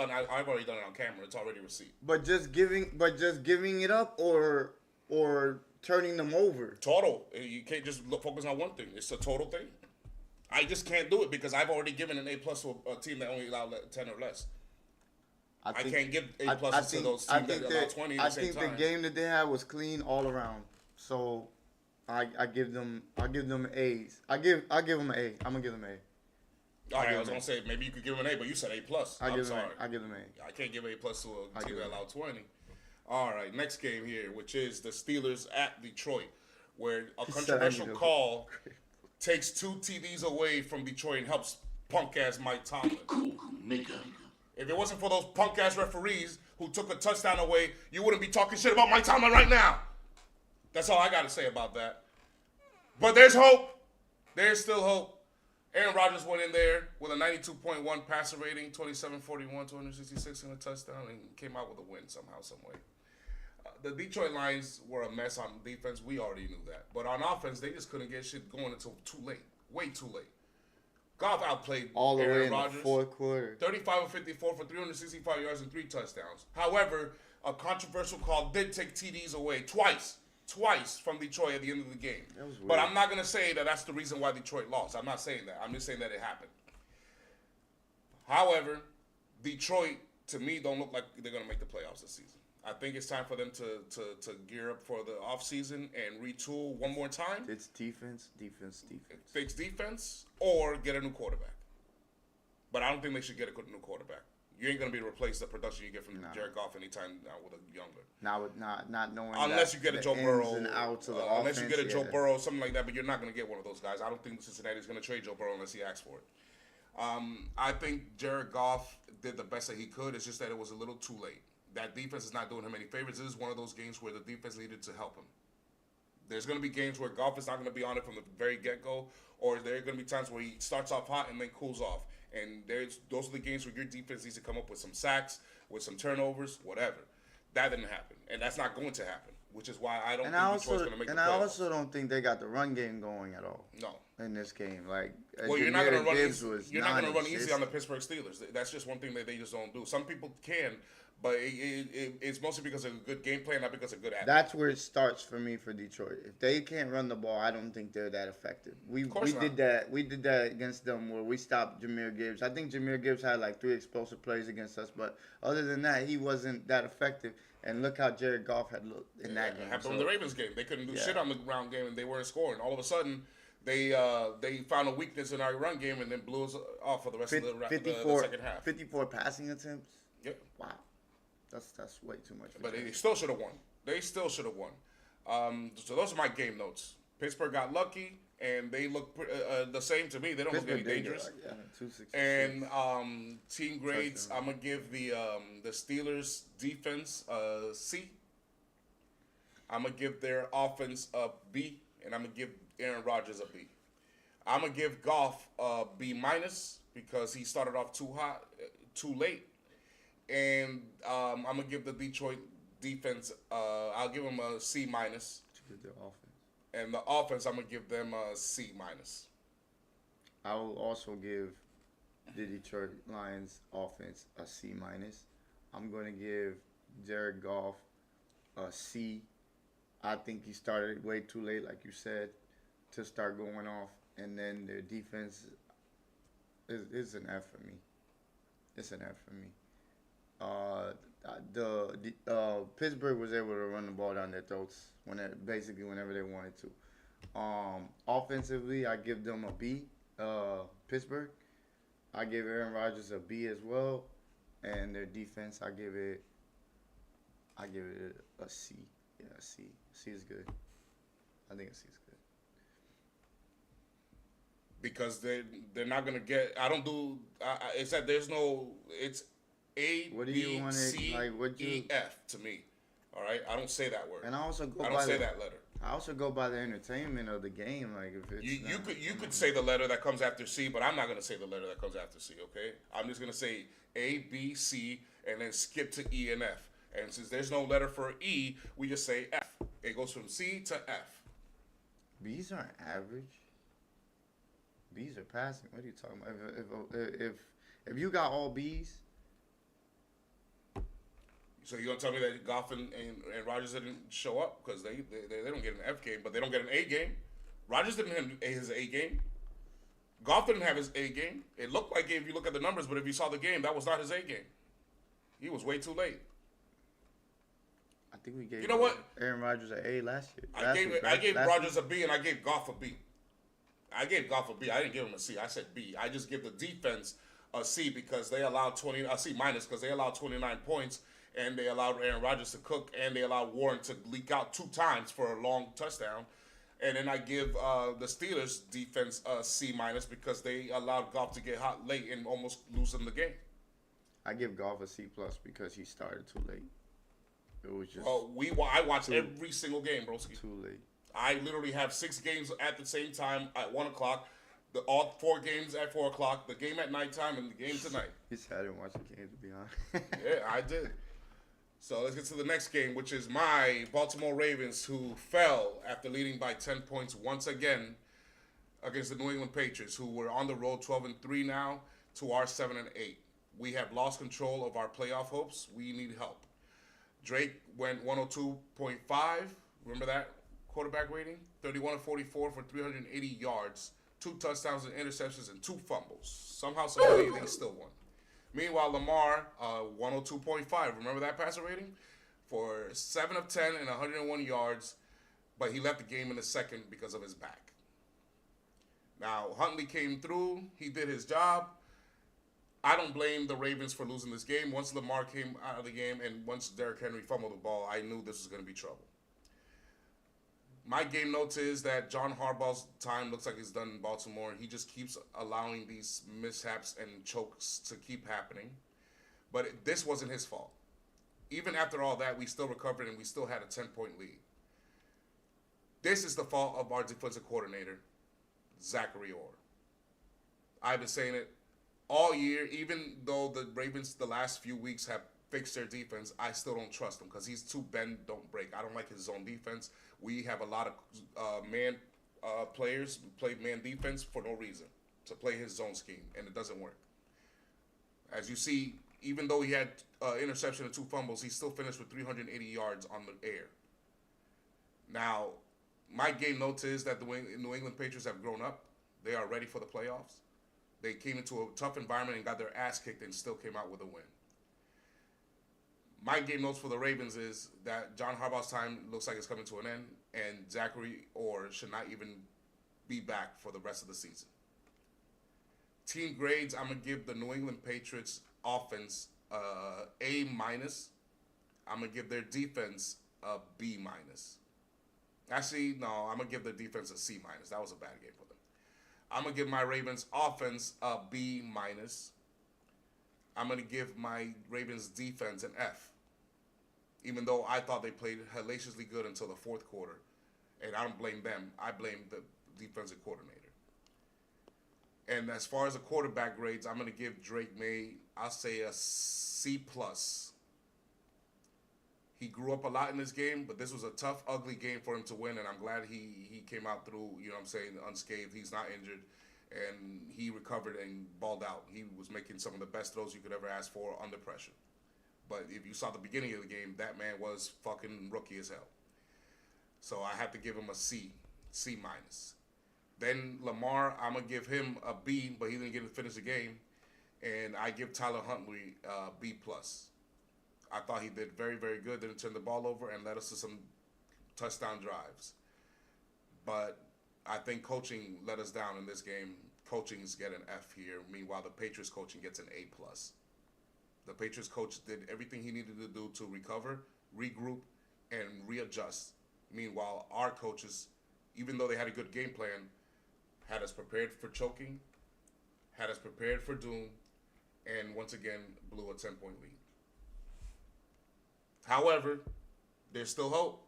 [SPEAKER 2] already done it on camera. It's already received.
[SPEAKER 3] But just giving it up or turning them over.
[SPEAKER 2] Total. You can't just focus on one thing. It's a total thing. I just can't do it because I've already given an A plus to a team that only allowed 10 or less. I can't give A pluses to those teams that allow 20 at the same time.
[SPEAKER 3] I think the game that they had was clean all around. So I give them A's. I give them an A. I'm gonna give them an A.
[SPEAKER 2] All right, I was gonna say maybe you could give them an A, but you said A plus. I'm sorry.
[SPEAKER 3] I give them A.
[SPEAKER 2] I can't give A plus to a team that allowed 20. All right, next game here, which is the Steelers at Detroit, where a controversial call takes 2 TDs away from Detroit and helps punk ass Mike Tomlin.
[SPEAKER 1] Cool, nigga.
[SPEAKER 2] If it wasn't for those punk ass referees who took a touchdown away, you wouldn't be talking shit about Mike Tomlin right now. That's all I gotta say about that. But there's hope. There's still hope. Aaron Rodgers went in there with a 92.1 passer rating, 27-41, 266 and a touchdown, and came out with a win somehow, some way. The Detroit Lions were a mess on defense. We already knew that. But on offense, they just couldn't get shit going until too late. Way too late. Goff outplayed
[SPEAKER 3] all the
[SPEAKER 2] Aaron
[SPEAKER 3] way in
[SPEAKER 2] Rodgers.
[SPEAKER 3] The fourth quarter.
[SPEAKER 2] 35 of 54 for 365 yards and 3 touchdowns. However, a controversial call did take TDs away twice from Detroit at the end of the game.
[SPEAKER 3] That was weird.
[SPEAKER 2] But I'm not going to say that that's the reason why Detroit lost. I'm not saying that. I'm just saying that it happened. However, Detroit, to me, don't look like they're going to make the playoffs this season. I think it's time for them to gear up for the offseason and retool one more time.
[SPEAKER 3] It's defense.
[SPEAKER 2] Fix defense or get a new quarterback. But I don't think they should get a new quarterback. You ain't going to be replace the production you get from Jared Goff anytime now with a younger.
[SPEAKER 3] Not knowing.
[SPEAKER 2] Unless you get a Joe Burrow.
[SPEAKER 3] Unless
[SPEAKER 2] you get a Joe Burrow, something like that. But you're not going to get one of those guys. I don't think Cincinnati's going to trade Joe Burrow unless he asks for it. I think Jared Goff did the best that he could. It's just that it was a little too late. That defense is not doing him any favors. This is one of those games where the defense needed to help him. There's going to be games where Goff is not going to be on it from the very get-go, or there are going to be times where he starts off hot and then cools off. And those are the games where your defense needs to come up with some sacks, with some turnovers, whatever. That didn't happen, and that's not going to happen, which is why I don't think Detroit's going to make the playoffs.
[SPEAKER 3] And I also don't think they got the run game going at all.
[SPEAKER 2] No.
[SPEAKER 3] In this game, like
[SPEAKER 2] you're not going to run easy. You're not going to run easy on the Pittsburgh Steelers. That's just one thing that they just don't do. Some people can, but it's mostly because of a good game plan, not because of good attitude.
[SPEAKER 3] That's where it starts for me for Detroit. If they can't run the ball, I don't think they're that effective. We did that. We did that against them where we stopped Jahmyr Gibbs. I think Jahmyr Gibbs had like 3 explosive plays against us, but other than that, he wasn't that effective. And look how Jared Goff had looked in that game.
[SPEAKER 2] It happened in the Ravens game. They couldn't do shit on the ground game, and they weren't scoring. All of a sudden, they found a weakness in our run game and then blew us off for the rest of the second half.
[SPEAKER 3] 54 passing attempts?
[SPEAKER 2] Yeah.
[SPEAKER 3] Wow. That's way too much.
[SPEAKER 2] But they still should have won. So those are my game notes. Pittsburgh got lucky. and they look the same to me. They don't look any dangerous.
[SPEAKER 3] Like, 266.
[SPEAKER 2] And team grades,
[SPEAKER 3] Touchdown.
[SPEAKER 2] I'm gonna give the Steelers defense a C. I'm gonna give their offense a B, and I'm gonna give Aaron Rodgers a B. I'm gonna give Goff a B minus because he started off too hot, too late, and I'm gonna give the Detroit defense. I'll give them a C minus,
[SPEAKER 3] To get their offense.
[SPEAKER 2] and the offense I'm gonna give them a C minus.
[SPEAKER 3] I will also give the Detroit Lions offense a C minus. I'm going to give Jared Goff a C. I think he started way too late, like you said, to start going off. And then their defense is an F for me. It's an F for me. Pittsburgh was able to run the ball down their throats basically whenever they wanted to. Offensively, I give them a B. Pittsburgh, I give Aaron Rodgers a B as well, and their defense, I give it a C. Yeah, a C. C is good. I think a C is good.
[SPEAKER 2] Because they're not gonna get. I don't do. It's that there's no. It's A,
[SPEAKER 3] What do you
[SPEAKER 2] B,
[SPEAKER 3] wanna-
[SPEAKER 2] C,
[SPEAKER 3] like, what you-
[SPEAKER 2] E, F to me. All right, I don't say that word.
[SPEAKER 3] And I also go
[SPEAKER 2] I
[SPEAKER 3] by
[SPEAKER 2] don't say that letter.
[SPEAKER 3] I also go by the entertainment of the game. Like if it's
[SPEAKER 2] You could say the letter that comes after C, but I'm not gonna say the letter that comes after C. Okay, I'm just gonna say A, B, C, and then skip to E and F. And since there's no letter for E, we just say F. It goes from C to F.
[SPEAKER 3] B's aren't average. B's are passing. What are you talking about? If you got all B's,
[SPEAKER 2] So you're gonna tell me that Goff and Rodgers didn't show up because they don't get an F game, but they don't get an A game. Rodgers didn't have his A game. Goff didn't have his A game. It looked like if you look at the numbers, but if you saw the game, that was not his A game. He was way too late.
[SPEAKER 3] I think we gave
[SPEAKER 2] You know what?
[SPEAKER 3] Aaron Rodgers an A last year.
[SPEAKER 2] I gave Rodgers a B and I gave Goff a B. I gave Goff a B. I didn't give him a C. I said B. I just give the defense a C because they allowed a C minus because they allowed 29 points and they allowed Aaron Rodgers to cook and they allowed Warren to leak out 2 times for a long touchdown. And then I give the Steelers defense a C minus because they allowed Goff to get hot late and almost lose them the game.
[SPEAKER 3] I give Goff a C plus because he started too late. It was just
[SPEAKER 2] Well, I watched every single game, broski.
[SPEAKER 3] too late.
[SPEAKER 2] I literally have 6 games at the same time at 1 o'clock. All 4 games at 4 o'clock. The game at nighttime and the game tonight.
[SPEAKER 3] He said I didn't watch the game to be honest.
[SPEAKER 2] Yeah, I did. So let's get to the next game, which is my Baltimore Ravens, who fell after leading by 10 points once again against the New England Patriots, who were on the road 12-3 now to our 7-8. We have lost control of our playoff hopes. We need help. Drake went 102.5. Remember that quarterback rating? 31-44 for 380 yards, 2 touchdowns and interceptions, and 2 fumbles. Somehow, somebody, they still won. Meanwhile, Lamar, 102.5. Remember that passer rating? For 7 of 10 and 101 yards, but he left the game in the second because of his back. Now, Huntley came through. He did his job. I don't blame the Ravens for losing this game. Once Lamar came out of the game and once Derrick Henry fumbled the ball, I knew this was going to be trouble. My game notes is that John Harbaugh's time looks like he's done in Baltimore. He just keeps allowing these mishaps and chokes to keep happening. But this wasn't his fault. Even after all that, we still recovered and we still had a 10-point lead. This is the fault of our defensive coordinator, Zachary Orr. I've been saying it all year, even though the Ravens the last few weeks have fixed their defense, I still don't trust him because he's too bend, don't break. I don't like his zone defense. We have a lot of man players who play man defense for no reason to play his zone scheme, and it doesn't work. As you see, even though he had interception and 2 fumbles, he still finished with 380 yards on the air. Now, my game notes is that the New England Patriots have grown up. They are ready for the playoffs. They came into a tough environment and got their ass kicked and still came out with a win. My game notes for the Ravens is that John Harbaugh's time looks like it's coming to an end, and Zachary Orr should not even be back for the rest of the season. Team grades, I'm going to give the New England Patriots offense A minus. I'm going to give their defense a B minus. Actually, no, I'm going to give the defense a C-. That was a bad game for them. I'm going to give my Ravens offense a B-. I'm going to give my Ravens defense an F. Even though I thought they played hellaciously good until the fourth quarter. And I don't blame them. I blame the defensive coordinator. And as far as the quarterback grades, I'm going to give Drake May, I'll say a C+. He grew up a lot in this game, but this was a tough, ugly game for him to win, and I'm glad he came out through, you know what I'm saying, unscathed. He's not injured, and he recovered and balled out. He was making some of the best throws you could ever ask for under pressure. But if you saw the beginning of the game, that man was fucking rookie as hell. So I have to give him a C-. Then Lamar, I'm going to give him a B, but he didn't get to finish the game. And I give Tyler Huntley a B+. I thought he did very, very good. Didn't turn the ball over and led us to some touchdown drives. But I think coaching let us down in this game. Coaching's get an F here. Meanwhile, the Patriots coaching gets an A+. The Patriots coach did everything he needed to do to recover, regroup, and readjust. Meanwhile, our coaches, even though they had a good game plan, had us prepared for choking, had us prepared for doom, and once again blew a 10-point lead. However, there's still hope.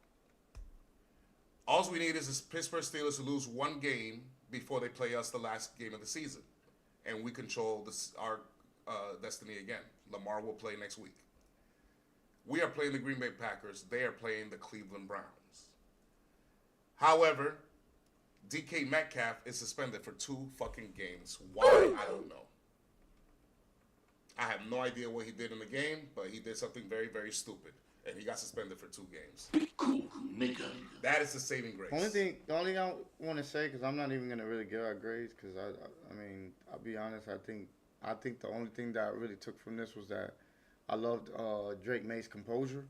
[SPEAKER 2] All we need is the Pittsburgh Steelers to lose one game before they play us the last game of the season. And we control our destiny again. Lamar will play next week. We are playing the Green Bay Packers. They are playing the Cleveland Browns. However, DK Metcalf is suspended for 2 fucking games. Why? I don't know. I have no idea what he did in the game, but he did something very, very stupid. And he got suspended for 2 games.
[SPEAKER 1] Be cool, nigga.
[SPEAKER 2] That is the saving grace.
[SPEAKER 3] The only thing I want to say, because I'm not even gonna really give out grades, because I mean, I'll be honest. I think the only thing that I really took from this was that I loved Drake May's composure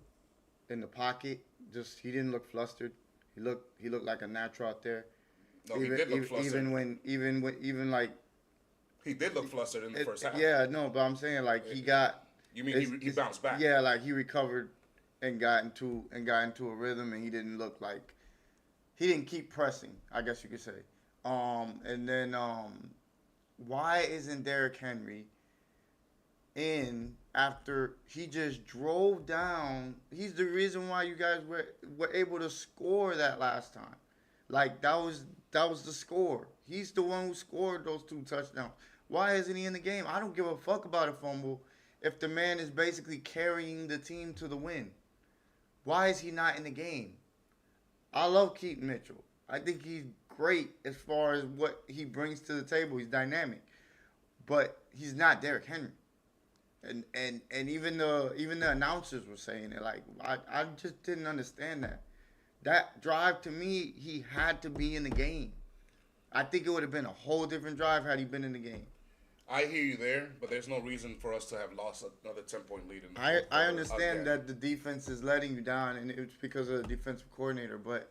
[SPEAKER 3] in the pocket. Just he didn't look flustered. He looked like a natural out there.
[SPEAKER 2] No, he did look flustered.
[SPEAKER 3] Even like.
[SPEAKER 2] He did look flustered in the first half.
[SPEAKER 3] Yeah, no, but I'm saying like he got.
[SPEAKER 2] You mean he bounced back?
[SPEAKER 3] Yeah, like he recovered and got into a rhythm, and he didn't look like he didn't keep pressing, I guess you could say. And then why isn't Derrick Henry in after he just drove down? He's the reason why you guys were able to score that last time. Like that was the score. He's the one who scored those 2 touchdowns. Why isn't he in the game? I don't give a fuck about a fumble if the man is basically carrying the team to the win. Why is he not in the game? I love Keaton Mitchell. I think he's great as far as what he brings to the table. He's dynamic. But he's not Derrick Henry. And even the announcers were saying it. Like I just didn't understand that. That drive, to me, he had to be in the game. I think it would have been a whole different drive had he been in the game.
[SPEAKER 2] I hear you there, but there's no reason for us to have lost another 10-point lead.
[SPEAKER 3] I understand that the defense is letting you down, and it's because of the defensive coordinator. But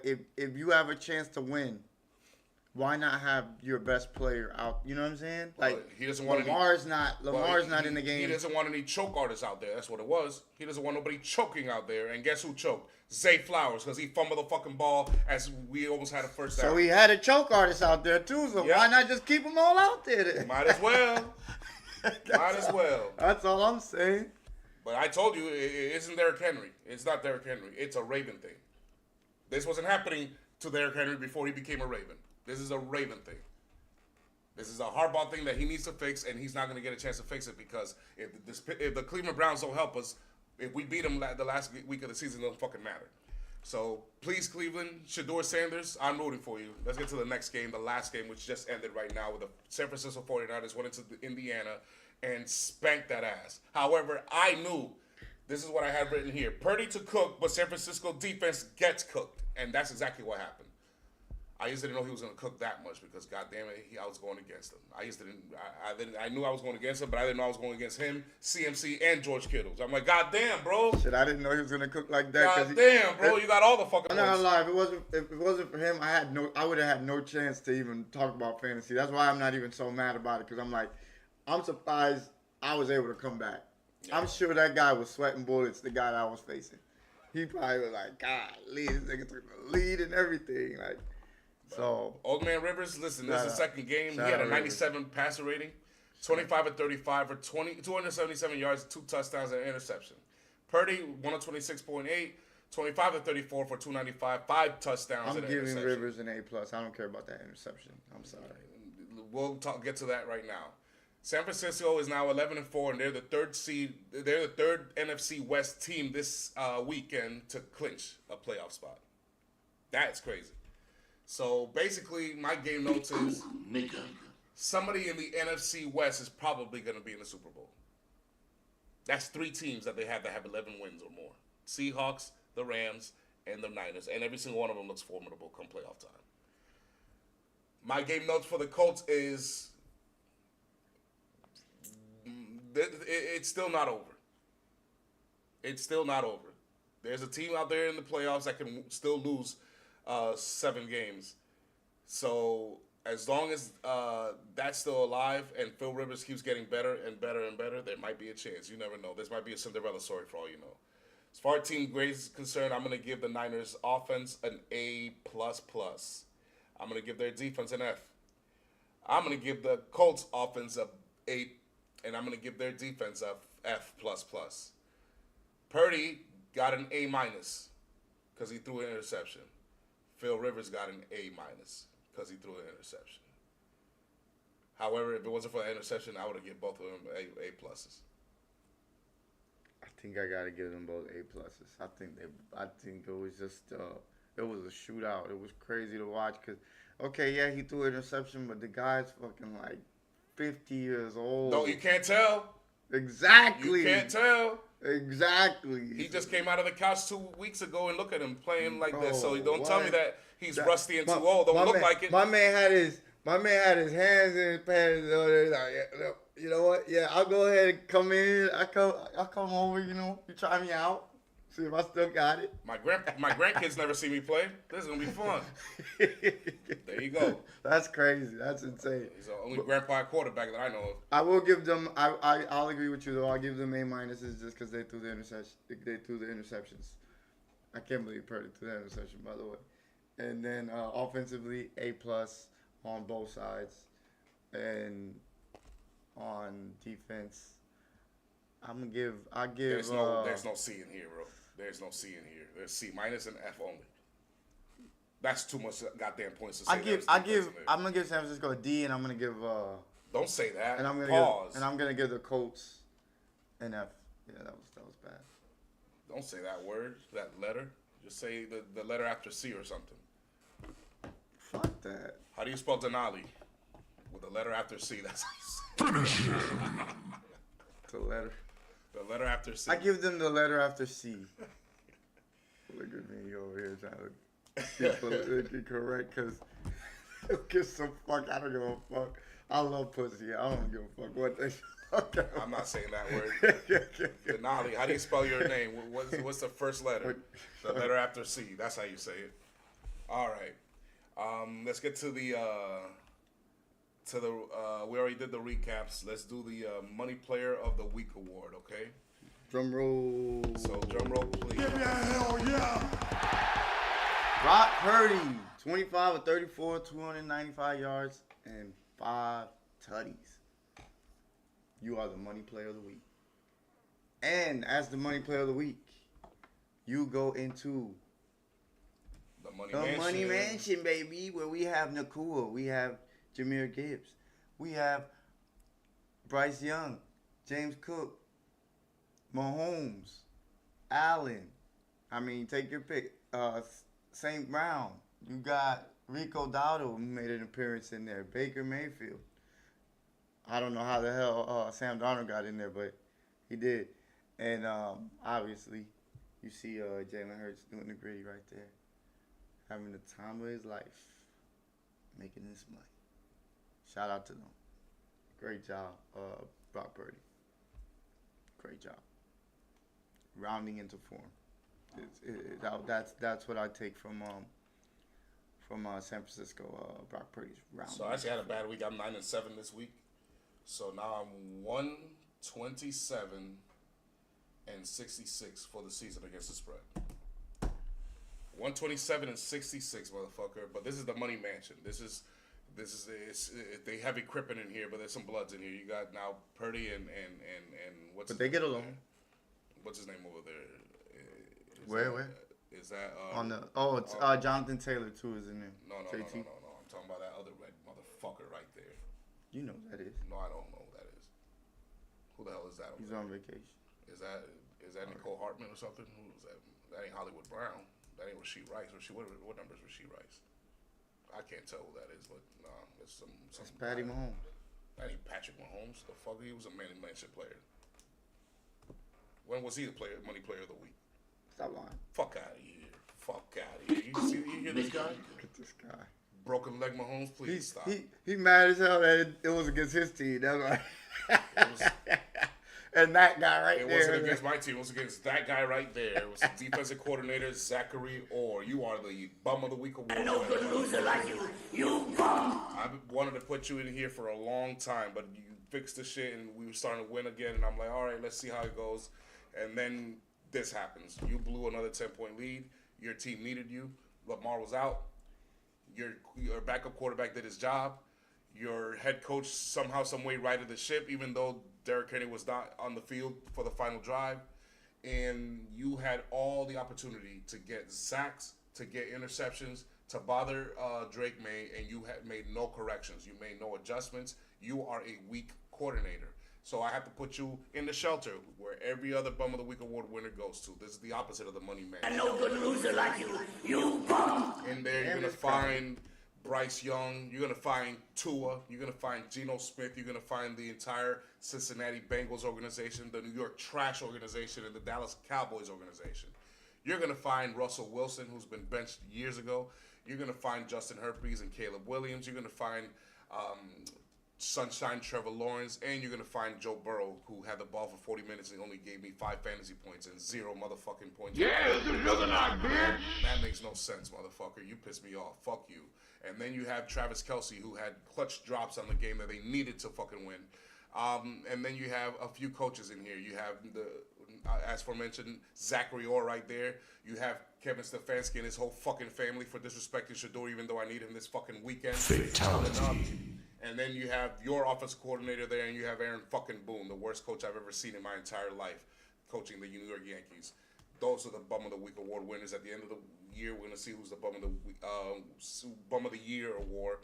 [SPEAKER 3] if you have a chance to win, why not have your best player out? You know what I'm saying? Like
[SPEAKER 2] well, he doesn't want
[SPEAKER 3] Lamar's not in the game.
[SPEAKER 2] He doesn't want any choke artists out there. That's what it was. He doesn't want nobody choking out there. And guess who choked? Zay Flowers, because he fumbled the fucking ball as we almost had a first down.
[SPEAKER 3] So he had a choke artist out there too. So why not just keep them all out there then?
[SPEAKER 2] Might as well. Might as well.
[SPEAKER 3] That's all I'm saying.
[SPEAKER 2] But I told you, it isn't Derrick Henry. It's not Derrick Henry. It's a Raven thing. This wasn't happening to Derrick Henry before he became a Raven. This is a Raven thing. This is a Harbaugh thing that he needs to fix, and he's not going to get a chance to fix it because if the Cleveland Browns don't help us, if we beat them the last week of the season, it doesn't fucking matter. So, please, Cleveland, Shedeur Sanders, I'm rooting for you. Let's get to the next game, the last game, which just ended right now with the San Francisco 49ers went into Indiana and spanked that ass. However, I knew, this is what I had written here, Purdy to cook, but San Francisco defense gets cooked. And that's exactly what happened. I just didn't know he was going to cook that much because, goddamn it, I was going against him. I knew I was going against him, but I didn't know I was going against him, CMC, and George Kittle. So I'm like, goddamn, bro.
[SPEAKER 3] Shit, I didn't know he was going to cook like that.
[SPEAKER 2] Goddamn, bro, you got all the fucking
[SPEAKER 3] I'm not gonna lie, if it wasn't for him, I would have had no chance to even talk about fantasy. That's why I'm not even so mad about it because I'm like, I'm surprised I was able to come back. Yeah. I'm sure that guy was sweating bullets, the guy that I was facing. He probably was like, God, this nigga took the lead and everything. Like, so.
[SPEAKER 2] Old man Rivers, listen, this is the second game. He
[SPEAKER 3] Shout
[SPEAKER 2] had a
[SPEAKER 3] out
[SPEAKER 2] 97 passer rating, 25 of 35 for 277 yards, 2 touchdowns, and an interception. Purdy, 126.8, 25 of 34 for 295, 5 touchdowns,
[SPEAKER 3] I'm
[SPEAKER 2] and an
[SPEAKER 3] giving
[SPEAKER 2] interception.
[SPEAKER 3] Rivers an A+. I don't care about that interception. I'm sorry.
[SPEAKER 2] We'll get to that right now. San Francisco is now 11-4, and they're the third seed. They're the third NFC West team this weekend to clinch a playoff spot. That's crazy. So basically, my game notes is somebody in the NFC West is probably going to be in the Super Bowl. That's 3 teams that they have that have 11 wins or more: Seahawks, the Rams, and the Niners. And every single one of them looks formidable come playoff time. My game notes for the Colts is it's still not over. It's still not over. There's a team out there in the playoffs that can still lose 7 games. So as long as that's still alive and Phil Rivers keeps getting better and better and better, there might be a chance. You never know. This might be a Cinderella story for all you know. As far as team grades is concerned, I'm going to give the Niners offense an A++. I'm going to give their defense an F. I'm going to give the Colts offense a 8, and I'm going to give their defense a F++. Purdy got an A- because he threw an interception. Phil Rivers got an A- because he threw an interception. However, if it wasn't for the interception, I would have given both of them A+.
[SPEAKER 3] I think I gotta give them both A+. I think it was just it was a shootout. It was crazy to watch because, okay, yeah, he threw an interception, but the guy's fucking like 50 years old.
[SPEAKER 2] No, you can't tell.
[SPEAKER 3] Exactly.
[SPEAKER 2] You can't tell.
[SPEAKER 3] Exactly.
[SPEAKER 2] He just came out of the couch 2 weeks ago and look at him playing like this. So don't
[SPEAKER 3] What?
[SPEAKER 2] tell me that he's rusty and too old. Don't look like it.
[SPEAKER 3] My man had his hands in his pants. Like, yeah, you know what? Yeah, I'll go ahead and come in. I come over. You know, you try me out. See if I still got it.
[SPEAKER 2] My grandkids never see me play. This is gonna be fun. There you go.
[SPEAKER 3] That's crazy. That's insane.
[SPEAKER 2] He's the only grandpa quarterback that I know of.
[SPEAKER 3] I will give them. I'll agree with you though. I'll give them A- just because they threw the interception. They threw the interceptions. I can't believe Purdy threw that interception, by the way. And then offensively, A+ on both sides, and on defense, I give.
[SPEAKER 2] There's no C in here, bro. There's no C in here. There's C- and F only. That's too much goddamn points to say.
[SPEAKER 3] I'm gonna give San Francisco a D, and I'm gonna give.
[SPEAKER 2] Don't say that.
[SPEAKER 3] And I'm gonna
[SPEAKER 2] Pause.
[SPEAKER 3] I'm gonna give the Colts an F. Yeah, that was bad.
[SPEAKER 2] Don't say that word, that letter. Just say the letter after C or something.
[SPEAKER 3] Fuck that.
[SPEAKER 2] How do you spell Denali? With the letter after C. That's how you say it.
[SPEAKER 3] The letter.
[SPEAKER 2] The letter after C.
[SPEAKER 3] I give them the letter after C. Look at me over here trying to get politically correct because who gives a fuck? I don't give a fuck. I love pussy. I don't give a fuck what they okay.
[SPEAKER 2] I'm not saying that word. Denali. How do you spell your name? What's the first letter? The letter after C. That's how you say it. All right. Let's get to the we already did the recaps. Let's do the Money Player of the Week award, okay?
[SPEAKER 3] Drum roll.
[SPEAKER 2] So drum roll, please.
[SPEAKER 1] Give me a hell yeah!
[SPEAKER 3] Brock Purdy, 25 of 34, 295 yards, and 5 tutties. You are the Money Player of the Week. And as the Money Player of the Week, you go into
[SPEAKER 2] The Money
[SPEAKER 3] the
[SPEAKER 2] Mansion.
[SPEAKER 3] Money Mansion, baby, where we have Nakua, we have Jahmyr Gibbs, we have Bryce Young, James Cook, Mahomes, Allen. I mean, take your pick. St. Brown. You got Rico Dowdle, who made an appearance in there. Baker Mayfield. I don't know how the hell Sam Darnold got in there, but he did. And obviously, you see Jalen Hurts doing the gritty right there. Having the time of his life. Making this money. Shout out to them. Great job, Brock Purdy. Great job. Rounding into form. That's what I take from San Francisco. Brock Purdy's rounding.
[SPEAKER 2] So I actually had a bad week. I'm 9-7 this week. So now I'm 127 and 66 for the season against the spread. 127-66, motherfucker. But this is the Money Mansion. This is they have equipment in here, but there's some Bloods in here. You got now Purdy and what's.
[SPEAKER 3] But they get along.
[SPEAKER 2] What's his name over there?
[SPEAKER 3] Where?
[SPEAKER 2] Is that
[SPEAKER 3] On the it's Jonathan Taylor too is in there.
[SPEAKER 2] No.
[SPEAKER 3] JT.
[SPEAKER 2] I'm talking about that other red motherfucker right there.
[SPEAKER 3] You know who that is.
[SPEAKER 2] No, I don't know who that is. Who the hell is that?
[SPEAKER 3] He's on vacation.
[SPEAKER 2] Is that Nicole Hartman or something? Who is that? That ain't Hollywood Brown. That ain't Rasheed Rice. What number is Rasheed Rice? I can't tell who that is, but it's some.
[SPEAKER 3] It's Patty Mahomes.
[SPEAKER 2] That ain't Patrick Mahomes. The fuck, he was a Money Mansion player. When was he the Money Player of the Week?
[SPEAKER 3] Stop lying.
[SPEAKER 2] Fuck out of here. Fuck out of here. You hear this guy?
[SPEAKER 3] Look at this guy.
[SPEAKER 2] Broken leg Mahomes, please stop.
[SPEAKER 3] He mad as hell that it was against his team. That's why. And that guy right there.
[SPEAKER 2] It wasn't against my team. It was against that guy right there. It was the defensive coordinator, Zachary Orr. You are the bum of the week award.
[SPEAKER 5] No good loser like you. You bum.
[SPEAKER 2] I've wanted to put you in here for a long time, but you fixed the shit, and we were starting to win again. And I'm like, all right, let's see how it goes. And then this happens. You blew another 10-point lead. Your team needed you. Lamar was out. Your backup quarterback did his job. Your head coach somehow, some way righted the ship, even though Derrick Henry was not on the field for the final drive. And you had all the opportunity to get sacks, to get interceptions, to bother Drake May, and you had made no corrections. You made no adjustments. You are a weak coordinator. So I have to put you in the shelter where every other Bum of the Week award winner goes to. This is the opposite of the Money Man.
[SPEAKER 5] No good loser like you. You bum.
[SPEAKER 2] In there, you're going to find Bryce Young. You're going to find Tua. You're going to find Geno Smith. You're going to find the entire Cincinnati Bengals organization, the New York Trash organization, and the Dallas Cowboys organization. You're going to find Russell Wilson, who's been benched years ago. You're going to find Justin Herpes and Caleb Williams. You're going to find Sunshine Trevor Lawrence, and you're going to find Joe Burrow, who had the ball for 40 minutes and only gave me 5 fantasy points and 0 motherfucking points.
[SPEAKER 6] Yeah, this is Juggernaut, bitch!
[SPEAKER 2] That makes no sense, motherfucker. You pissed me off. Fuck you. And then you have Travis Kelce, who had clutch drops on the game that they needed to fucking win. And then you have a few coaches in here. You have the, as aforementioned, Zachary Orr right there. You have Kevin Stefanski and his whole fucking family for disrespecting Shador, even though I need him this fucking weekend.
[SPEAKER 6] Fatality.
[SPEAKER 2] And then you have your offensive coordinator there, and you have Aaron fucking Boone, the worst coach I've ever seen in my entire life, coaching the New York Yankees. Those are the Bum of the Week award winners. At the end of the year, we're gonna see who's the Bum of the Year award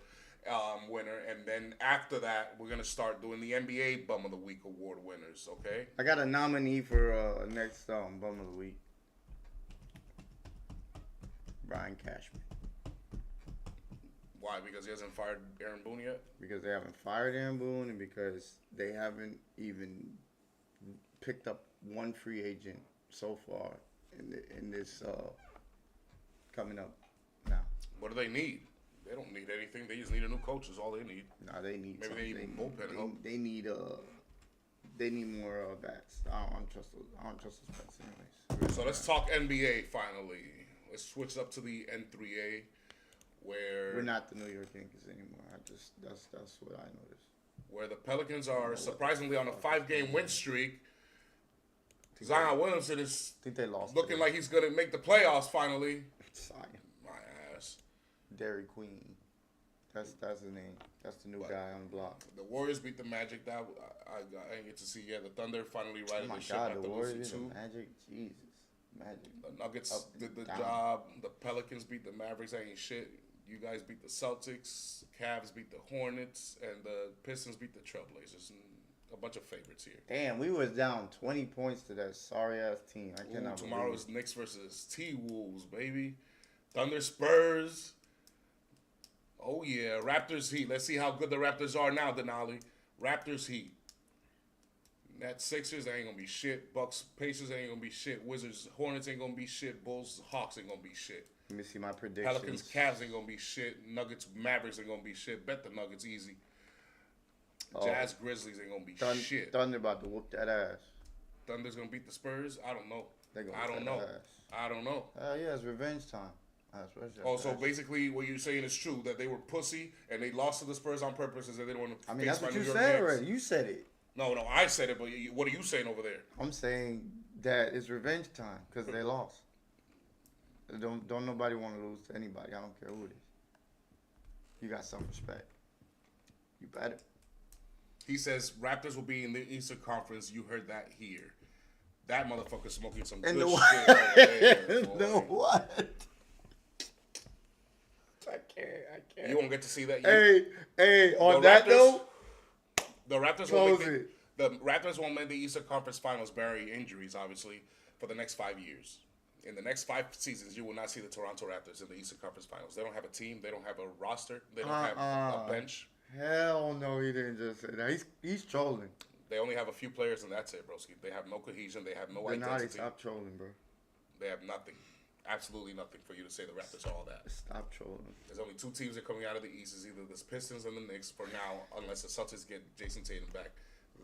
[SPEAKER 2] winner, and then after that, we're gonna start doing the NBA Bum of the Week award winners. Okay?
[SPEAKER 3] I got a nominee for next Bum of the Week. Brian Cashman.
[SPEAKER 2] Why? Because he hasn't fired Aaron Boone yet?
[SPEAKER 3] Because they haven't fired Aaron Boone, and because they haven't even picked up one free agent so far in this coming up now.
[SPEAKER 2] What do they need? They don't need anything. They just need a new coach. Is all they need.
[SPEAKER 3] Nah, they need
[SPEAKER 2] Maybe they need bullpen help.
[SPEAKER 3] They need more bats. I don't trust those bats anyways.
[SPEAKER 2] So let's talk NBA finally. Let's switch up to the N3A. Where
[SPEAKER 3] we're not the New York Yankees anymore. That's what I noticed.
[SPEAKER 2] Where the Pelicans are surprisingly on a 5-game win streak. Zion Williamson is
[SPEAKER 3] I think they lost
[SPEAKER 2] looking like he's gonna make the playoffs finally.
[SPEAKER 3] Zion.
[SPEAKER 2] My ass.
[SPEAKER 3] Dairy Queen. That's his name. That's the new guy on the block.
[SPEAKER 2] The Warriors beat the Magic. That I didn't get to see. Yeah, the Thunder finally righted the ship after
[SPEAKER 3] the
[SPEAKER 2] losing
[SPEAKER 3] Warriors,
[SPEAKER 2] 2.
[SPEAKER 3] the Magic, Jesus, Magic.
[SPEAKER 2] The Nuggets did the
[SPEAKER 3] down.
[SPEAKER 2] job. The Pelicans beat the Mavericks. Ain't shit. You guys beat the Celtics. Cavs beat the Hornets, and the Pistons beat the Trailblazers. And a bunch of favorites here.
[SPEAKER 3] Damn, we was down 20 points to that sorry ass team. I cannot.
[SPEAKER 2] Tomorrow is Knicks versus T-Wolves, baby. Thunder Spurs. Oh yeah, Raptors Heat. Let's see how good the Raptors are now, Denali. Raptors Heat. Nets Sixers, they ain't gonna be shit. Bucks Pacers ain't gonna be shit. Wizards Hornets ain't gonna be shit. Bulls Hawks ain't gonna be shit.
[SPEAKER 3] Let me see my predictions.
[SPEAKER 2] Pelicans Cavs ain't gonna be shit. Nuggets Mavericks ain't gonna be shit. Bet the Nuggets easy. Jazz Grizzlies ain't gonna be shit.
[SPEAKER 3] Thunder about to whoop that ass.
[SPEAKER 2] Thunder's gonna beat the Spurs? I don't know.
[SPEAKER 3] They gonna
[SPEAKER 2] I don't
[SPEAKER 3] whoop
[SPEAKER 2] know.
[SPEAKER 3] that ass.
[SPEAKER 2] I don't know.
[SPEAKER 3] Yeah, it's revenge time. That's what it's
[SPEAKER 2] Oh, so basically what you're saying is true, that they were pussy and they lost to the Spurs on purpose and they didn't want to face
[SPEAKER 3] that's
[SPEAKER 2] my
[SPEAKER 3] what
[SPEAKER 2] New
[SPEAKER 3] you
[SPEAKER 2] York
[SPEAKER 3] said
[SPEAKER 2] Knicks.
[SPEAKER 3] already. You said it.
[SPEAKER 2] No, I said it, but what are you saying over there?
[SPEAKER 3] I'm saying that it's revenge time because they lost. Don't nobody want to lose to anybody. I don't care who it is. You got some respect. You better.
[SPEAKER 2] He says Raptors will be in the Eastern Conference. You heard that here. That motherfucker smoking some good
[SPEAKER 3] In the
[SPEAKER 2] shit
[SPEAKER 3] what?
[SPEAKER 2] over there.
[SPEAKER 3] In the
[SPEAKER 2] boy.
[SPEAKER 3] what? I can't.
[SPEAKER 2] You won't get to see that.
[SPEAKER 3] Hey, on
[SPEAKER 2] The
[SPEAKER 3] that
[SPEAKER 2] Raptors-
[SPEAKER 3] note,
[SPEAKER 2] The Raptors
[SPEAKER 3] Close
[SPEAKER 2] won't make
[SPEAKER 3] it.
[SPEAKER 2] the Raptors won't make the Eastern Conference Finals, barring injuries, obviously, for the next 5 years. In the next 5 seasons, you will not see the Toronto Raptors in the Eastern Conference Finals. They don't have a team. They don't have a roster. They don't have a bench.
[SPEAKER 3] hell no, he didn't just say that. He's trolling.
[SPEAKER 2] They only have a few players, and that's it, broski. They have no cohesion. They have no
[SPEAKER 3] But now they
[SPEAKER 2] identity.
[SPEAKER 3] stop trolling, bro.
[SPEAKER 2] They have nothing. Absolutely nothing for you to say the Raptors are all that.
[SPEAKER 3] Stop trolling.
[SPEAKER 2] There's only 2 teams that are coming out of the East. Is either the Pistons and the Knicks for now, unless the Celtics get Jason Tatum back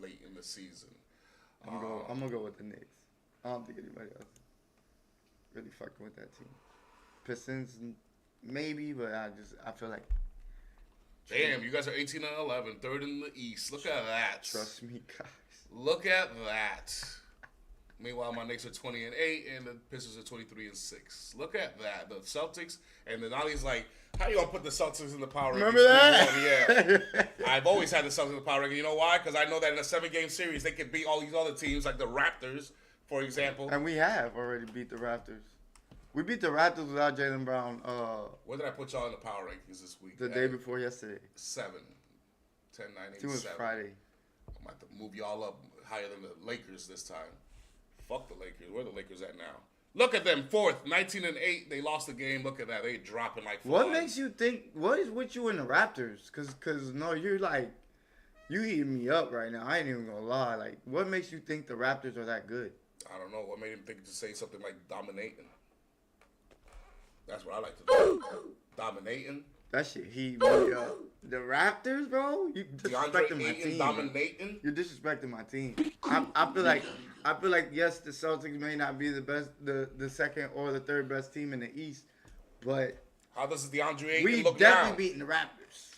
[SPEAKER 2] late in the season.
[SPEAKER 3] I'm gonna go with the Knicks. I don't think anybody else really fucking with that team. Pistons, maybe, but I feel like
[SPEAKER 2] Damn, you guys are 18 and 11, third in the East. Look at that.
[SPEAKER 3] trust me, guys.
[SPEAKER 2] Look at that. Meanwhile, my Knicks are 20 and 8, and the Pistons are 23 and 6. Look at that. The Celtics, and then Ollie's like, "How you gonna put the Celtics in the power rankings?"
[SPEAKER 3] Remember that?
[SPEAKER 2] Yeah. I've always had the Celtics in the power ranking. You know why? Because I know that in a 7-game series, they could beat all these other teams, like the Raptors, for example.
[SPEAKER 3] And we have already beat the Raptors. We beat the Raptors without Jaylen Brown
[SPEAKER 2] Where did I put y'all in the power rankings this week?
[SPEAKER 3] the day before yesterday.
[SPEAKER 2] 7. 10, 9, 8,
[SPEAKER 3] I think it was
[SPEAKER 2] 7.
[SPEAKER 3] Friday.
[SPEAKER 2] I'm about to move y'all up higher than the Lakers this time. Fuck the Lakers. Where are the Lakers at now? Look at them, 4th, 19 and 8. They lost the game. Look at that. They dropping like
[SPEAKER 3] What
[SPEAKER 2] flies.
[SPEAKER 3] makes you think? What is with you and the Raptors? Cause no, you're like, you heating me up right now. I ain't even gonna lie. Like, what makes you think the Raptors are that good?
[SPEAKER 2] I don't know. What made him think to say something like dominating? That's what I like to do. Dominating.
[SPEAKER 3] That shit heat me up. The Raptors, bro. You disrespecting
[SPEAKER 2] DeAndre
[SPEAKER 3] my
[SPEAKER 2] Ayton
[SPEAKER 3] team.
[SPEAKER 2] dominating.
[SPEAKER 3] You're disrespecting my team. I feel like yes, the Celtics may not be the best, the second or the third best team in the East, but
[SPEAKER 2] How does DeAndre Ayton
[SPEAKER 3] we
[SPEAKER 2] look
[SPEAKER 3] definitely
[SPEAKER 2] now?
[SPEAKER 3] beating the Raptors.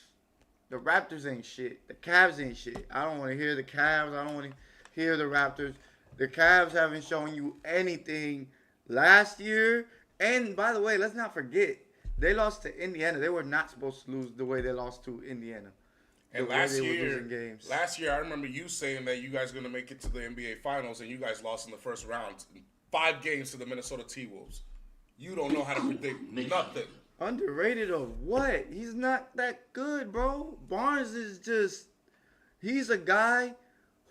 [SPEAKER 3] The Raptors ain't shit. The Cavs ain't shit. I don't want to hear the Cavs. I don't want to hear the Raptors. The Cavs haven't shown you anything last year. And by the way, let's not forget, they lost to Indiana. They were not supposed to lose the way they lost to Indiana.
[SPEAKER 2] And
[SPEAKER 3] The way
[SPEAKER 2] last
[SPEAKER 3] they were
[SPEAKER 2] year,
[SPEAKER 3] losing games.
[SPEAKER 2] I remember you saying that you guys are going to make it to the NBA Finals, and you guys lost in the first round. 5 games to the Minnesota T-Wolves. You don't know how to predict nothing.
[SPEAKER 3] Underrated of what? He's not that good, bro. Barnes is just, he's a guy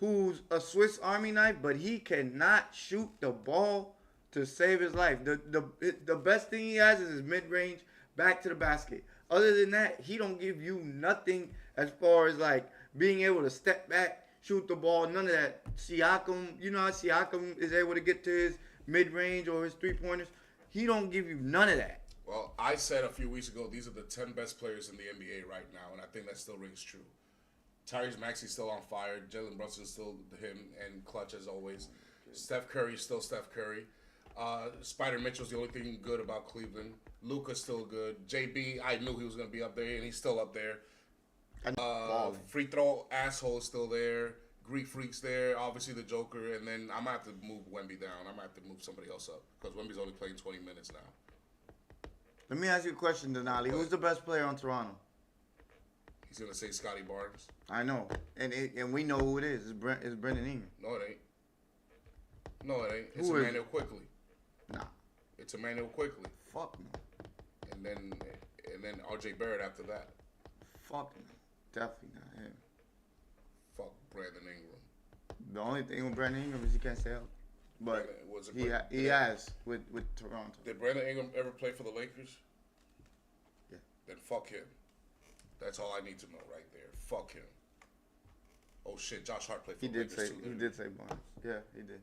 [SPEAKER 3] who's a Swiss Army knife, but he cannot shoot the ball to save his life. The best thing he has is his mid-range back to the basket. Other than that, he don't give you nothing as far as like being able to step back, shoot the ball, none of that. Siakam, you know how Siakam is able to get to his mid-range or his three-pointers? He don't give you none of that.
[SPEAKER 2] Well, I said a few weeks ago, these are the 10 best players in the NBA right now, and I think that still rings true. Tyrese Maxey's still on fire. Jalen Brunson's still him and clutch as always. Steph Curry's still Steph Curry. Spider Mitchell's the only thing good about Cleveland. Luka's still good. JB, I knew he was going to be up there, and he's still up there. Free throw asshole's still there. Greek Freak's there. Obviously the Joker, and then I'm going to have to move Wemby down. I'm going to have to move somebody else up because Wemby's only playing 20 minutes now.
[SPEAKER 3] Let me ask you a question, Denali. Who's the best player on Toronto?
[SPEAKER 2] He's going to say Scotty Barnes.
[SPEAKER 3] I know, and we know who it is. It's Brendan Ingram.
[SPEAKER 2] No, it ain't. No, it ain't. It's
[SPEAKER 3] Who is
[SPEAKER 2] Emmanuel Quickly.
[SPEAKER 3] Nah,
[SPEAKER 2] It's Emmanuel Quickly.
[SPEAKER 3] fuck no,
[SPEAKER 2] And then RJ Barrett after that.
[SPEAKER 3] fuck no, definitely not him.
[SPEAKER 2] Fuck Brandon Ingram.
[SPEAKER 3] The only thing with Brendan Ingram is he can't stay out, but he has with Toronto.
[SPEAKER 2] Did Brandon Ingram ever play for the Lakers?
[SPEAKER 3] Yeah.
[SPEAKER 2] Then fuck him. That's all I need to know right there. Fuck him. Oh shit, Josh Hart played for
[SPEAKER 3] He
[SPEAKER 2] the
[SPEAKER 3] did
[SPEAKER 2] Lakers
[SPEAKER 3] say
[SPEAKER 2] too.
[SPEAKER 3] he
[SPEAKER 2] didn't
[SPEAKER 3] did say Barnes. Yeah, he did.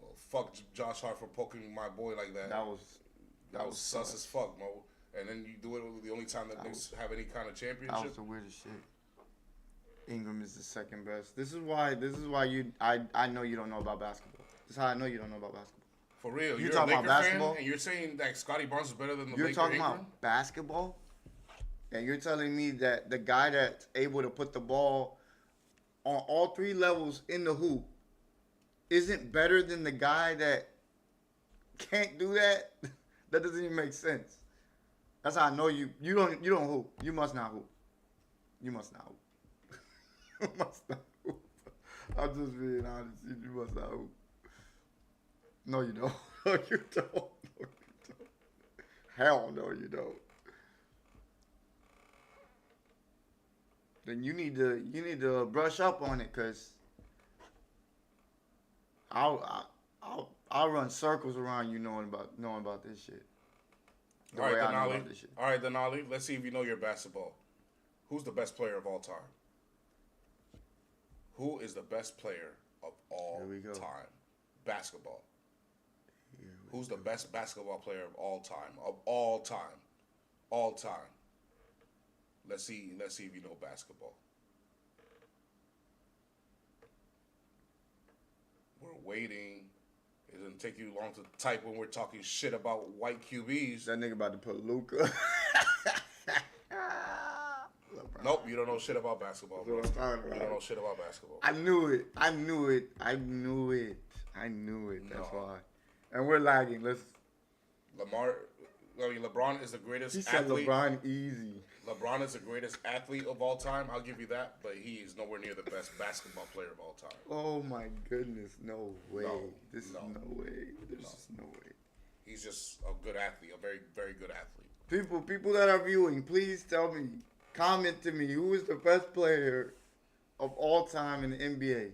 [SPEAKER 2] Well, fuck Josh Hart for poking my boy like that.
[SPEAKER 3] That was
[SPEAKER 2] sus as fuck, Mo. And then you do it the only time that Knicks have any kind of
[SPEAKER 3] That was
[SPEAKER 2] championship.
[SPEAKER 3] the weirdest shit. Ingram is the second best. This is why I know you don't know about basketball. This is how I know you don't know about basketball.
[SPEAKER 2] For real,
[SPEAKER 3] You
[SPEAKER 2] you're
[SPEAKER 3] talking
[SPEAKER 2] a
[SPEAKER 3] about
[SPEAKER 2] Laker fan,
[SPEAKER 3] basketball?
[SPEAKER 2] and you're saying that Scotty Barnes is better than the
[SPEAKER 3] You're
[SPEAKER 2] Laker
[SPEAKER 3] talking
[SPEAKER 2] Ingram?
[SPEAKER 3] about basketball, and you're telling me that the guy that's able to put the ball on all 3 levels in the hoop isn't better than the guy that can't do that? That doesn't even make sense. That's how I know you. You don't hoop. You must not hoop. You must not hoop. You must not hoop. I'm just being honest. You must not hoop. No, you don't. No, you don't. No, you don't. Hell no, you don't. Then you need to brush up on it, cause I'll run circles around you knowing about this shit. The
[SPEAKER 2] All
[SPEAKER 3] way
[SPEAKER 2] right,
[SPEAKER 3] I know
[SPEAKER 2] Denali.
[SPEAKER 3] about this shit.
[SPEAKER 2] All right, Denali. Let's see if you know your basketball. Who's the best player of all time? Who is the best player of all
[SPEAKER 3] Here we go.
[SPEAKER 2] time? Basketball. Who's the best basketball player of all time? Of all time. All time. Let's see if you know basketball. We're waiting. It doesn't take you long to type when we're talking shit about white QBs.
[SPEAKER 3] That nigga about to put Luka.
[SPEAKER 2] Nope, you don't know shit about basketball, bro.
[SPEAKER 3] That's what I'm talking
[SPEAKER 2] You
[SPEAKER 3] about.
[SPEAKER 2] don't know shit about basketball.
[SPEAKER 3] I knew it. That's
[SPEAKER 2] No.
[SPEAKER 3] why. And we're lagging.
[SPEAKER 2] LeBron is the greatest
[SPEAKER 3] He said
[SPEAKER 2] athlete.
[SPEAKER 3] LeBron easy.
[SPEAKER 2] LeBron is the greatest athlete of all time. I'll give you that, but he is nowhere near the best basketball player of all time.
[SPEAKER 3] Oh my goodness, no way.
[SPEAKER 2] No,
[SPEAKER 3] This
[SPEAKER 2] no.
[SPEAKER 3] is no way. There's just no way.
[SPEAKER 2] He's just a good athlete, a very, very good athlete.
[SPEAKER 3] People that are viewing, please tell me, comment to me, who is the best player of all time in the NBA?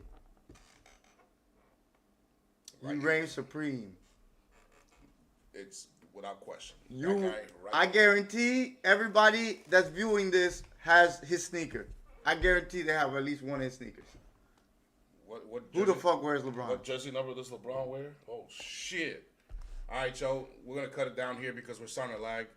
[SPEAKER 2] Right.
[SPEAKER 3] You reign supreme.
[SPEAKER 2] It's without question. That
[SPEAKER 3] You,
[SPEAKER 2] guy right
[SPEAKER 3] I
[SPEAKER 2] there.
[SPEAKER 3] guarantee everybody that's viewing this has his sneaker. I guarantee they have at least one of his sneakers.
[SPEAKER 2] What
[SPEAKER 3] Who the
[SPEAKER 2] jersey-
[SPEAKER 3] fuck wears LeBron?
[SPEAKER 2] What jersey number does LeBron wear? Oh shit! All right, Joe, we're gonna cut it down here because we're starting to lag.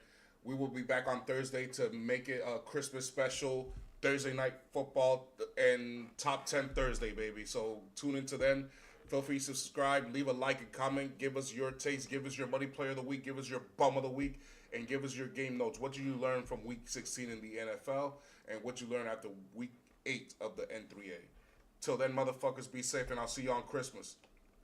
[SPEAKER 2] We will be back on Thursday to make it a Christmas special, Thursday night football and top 10 Thursday, baby. So tune into then. Feel free to subscribe, leave a like and comment, give us your taste, give us your money player of the week, give us your bum of the week, and give us your game notes. What did you learn from week 16 in the NFL and what you learned after week 8 of the N3A? Till then, motherfuckers, be safe, and I'll see you on Christmas.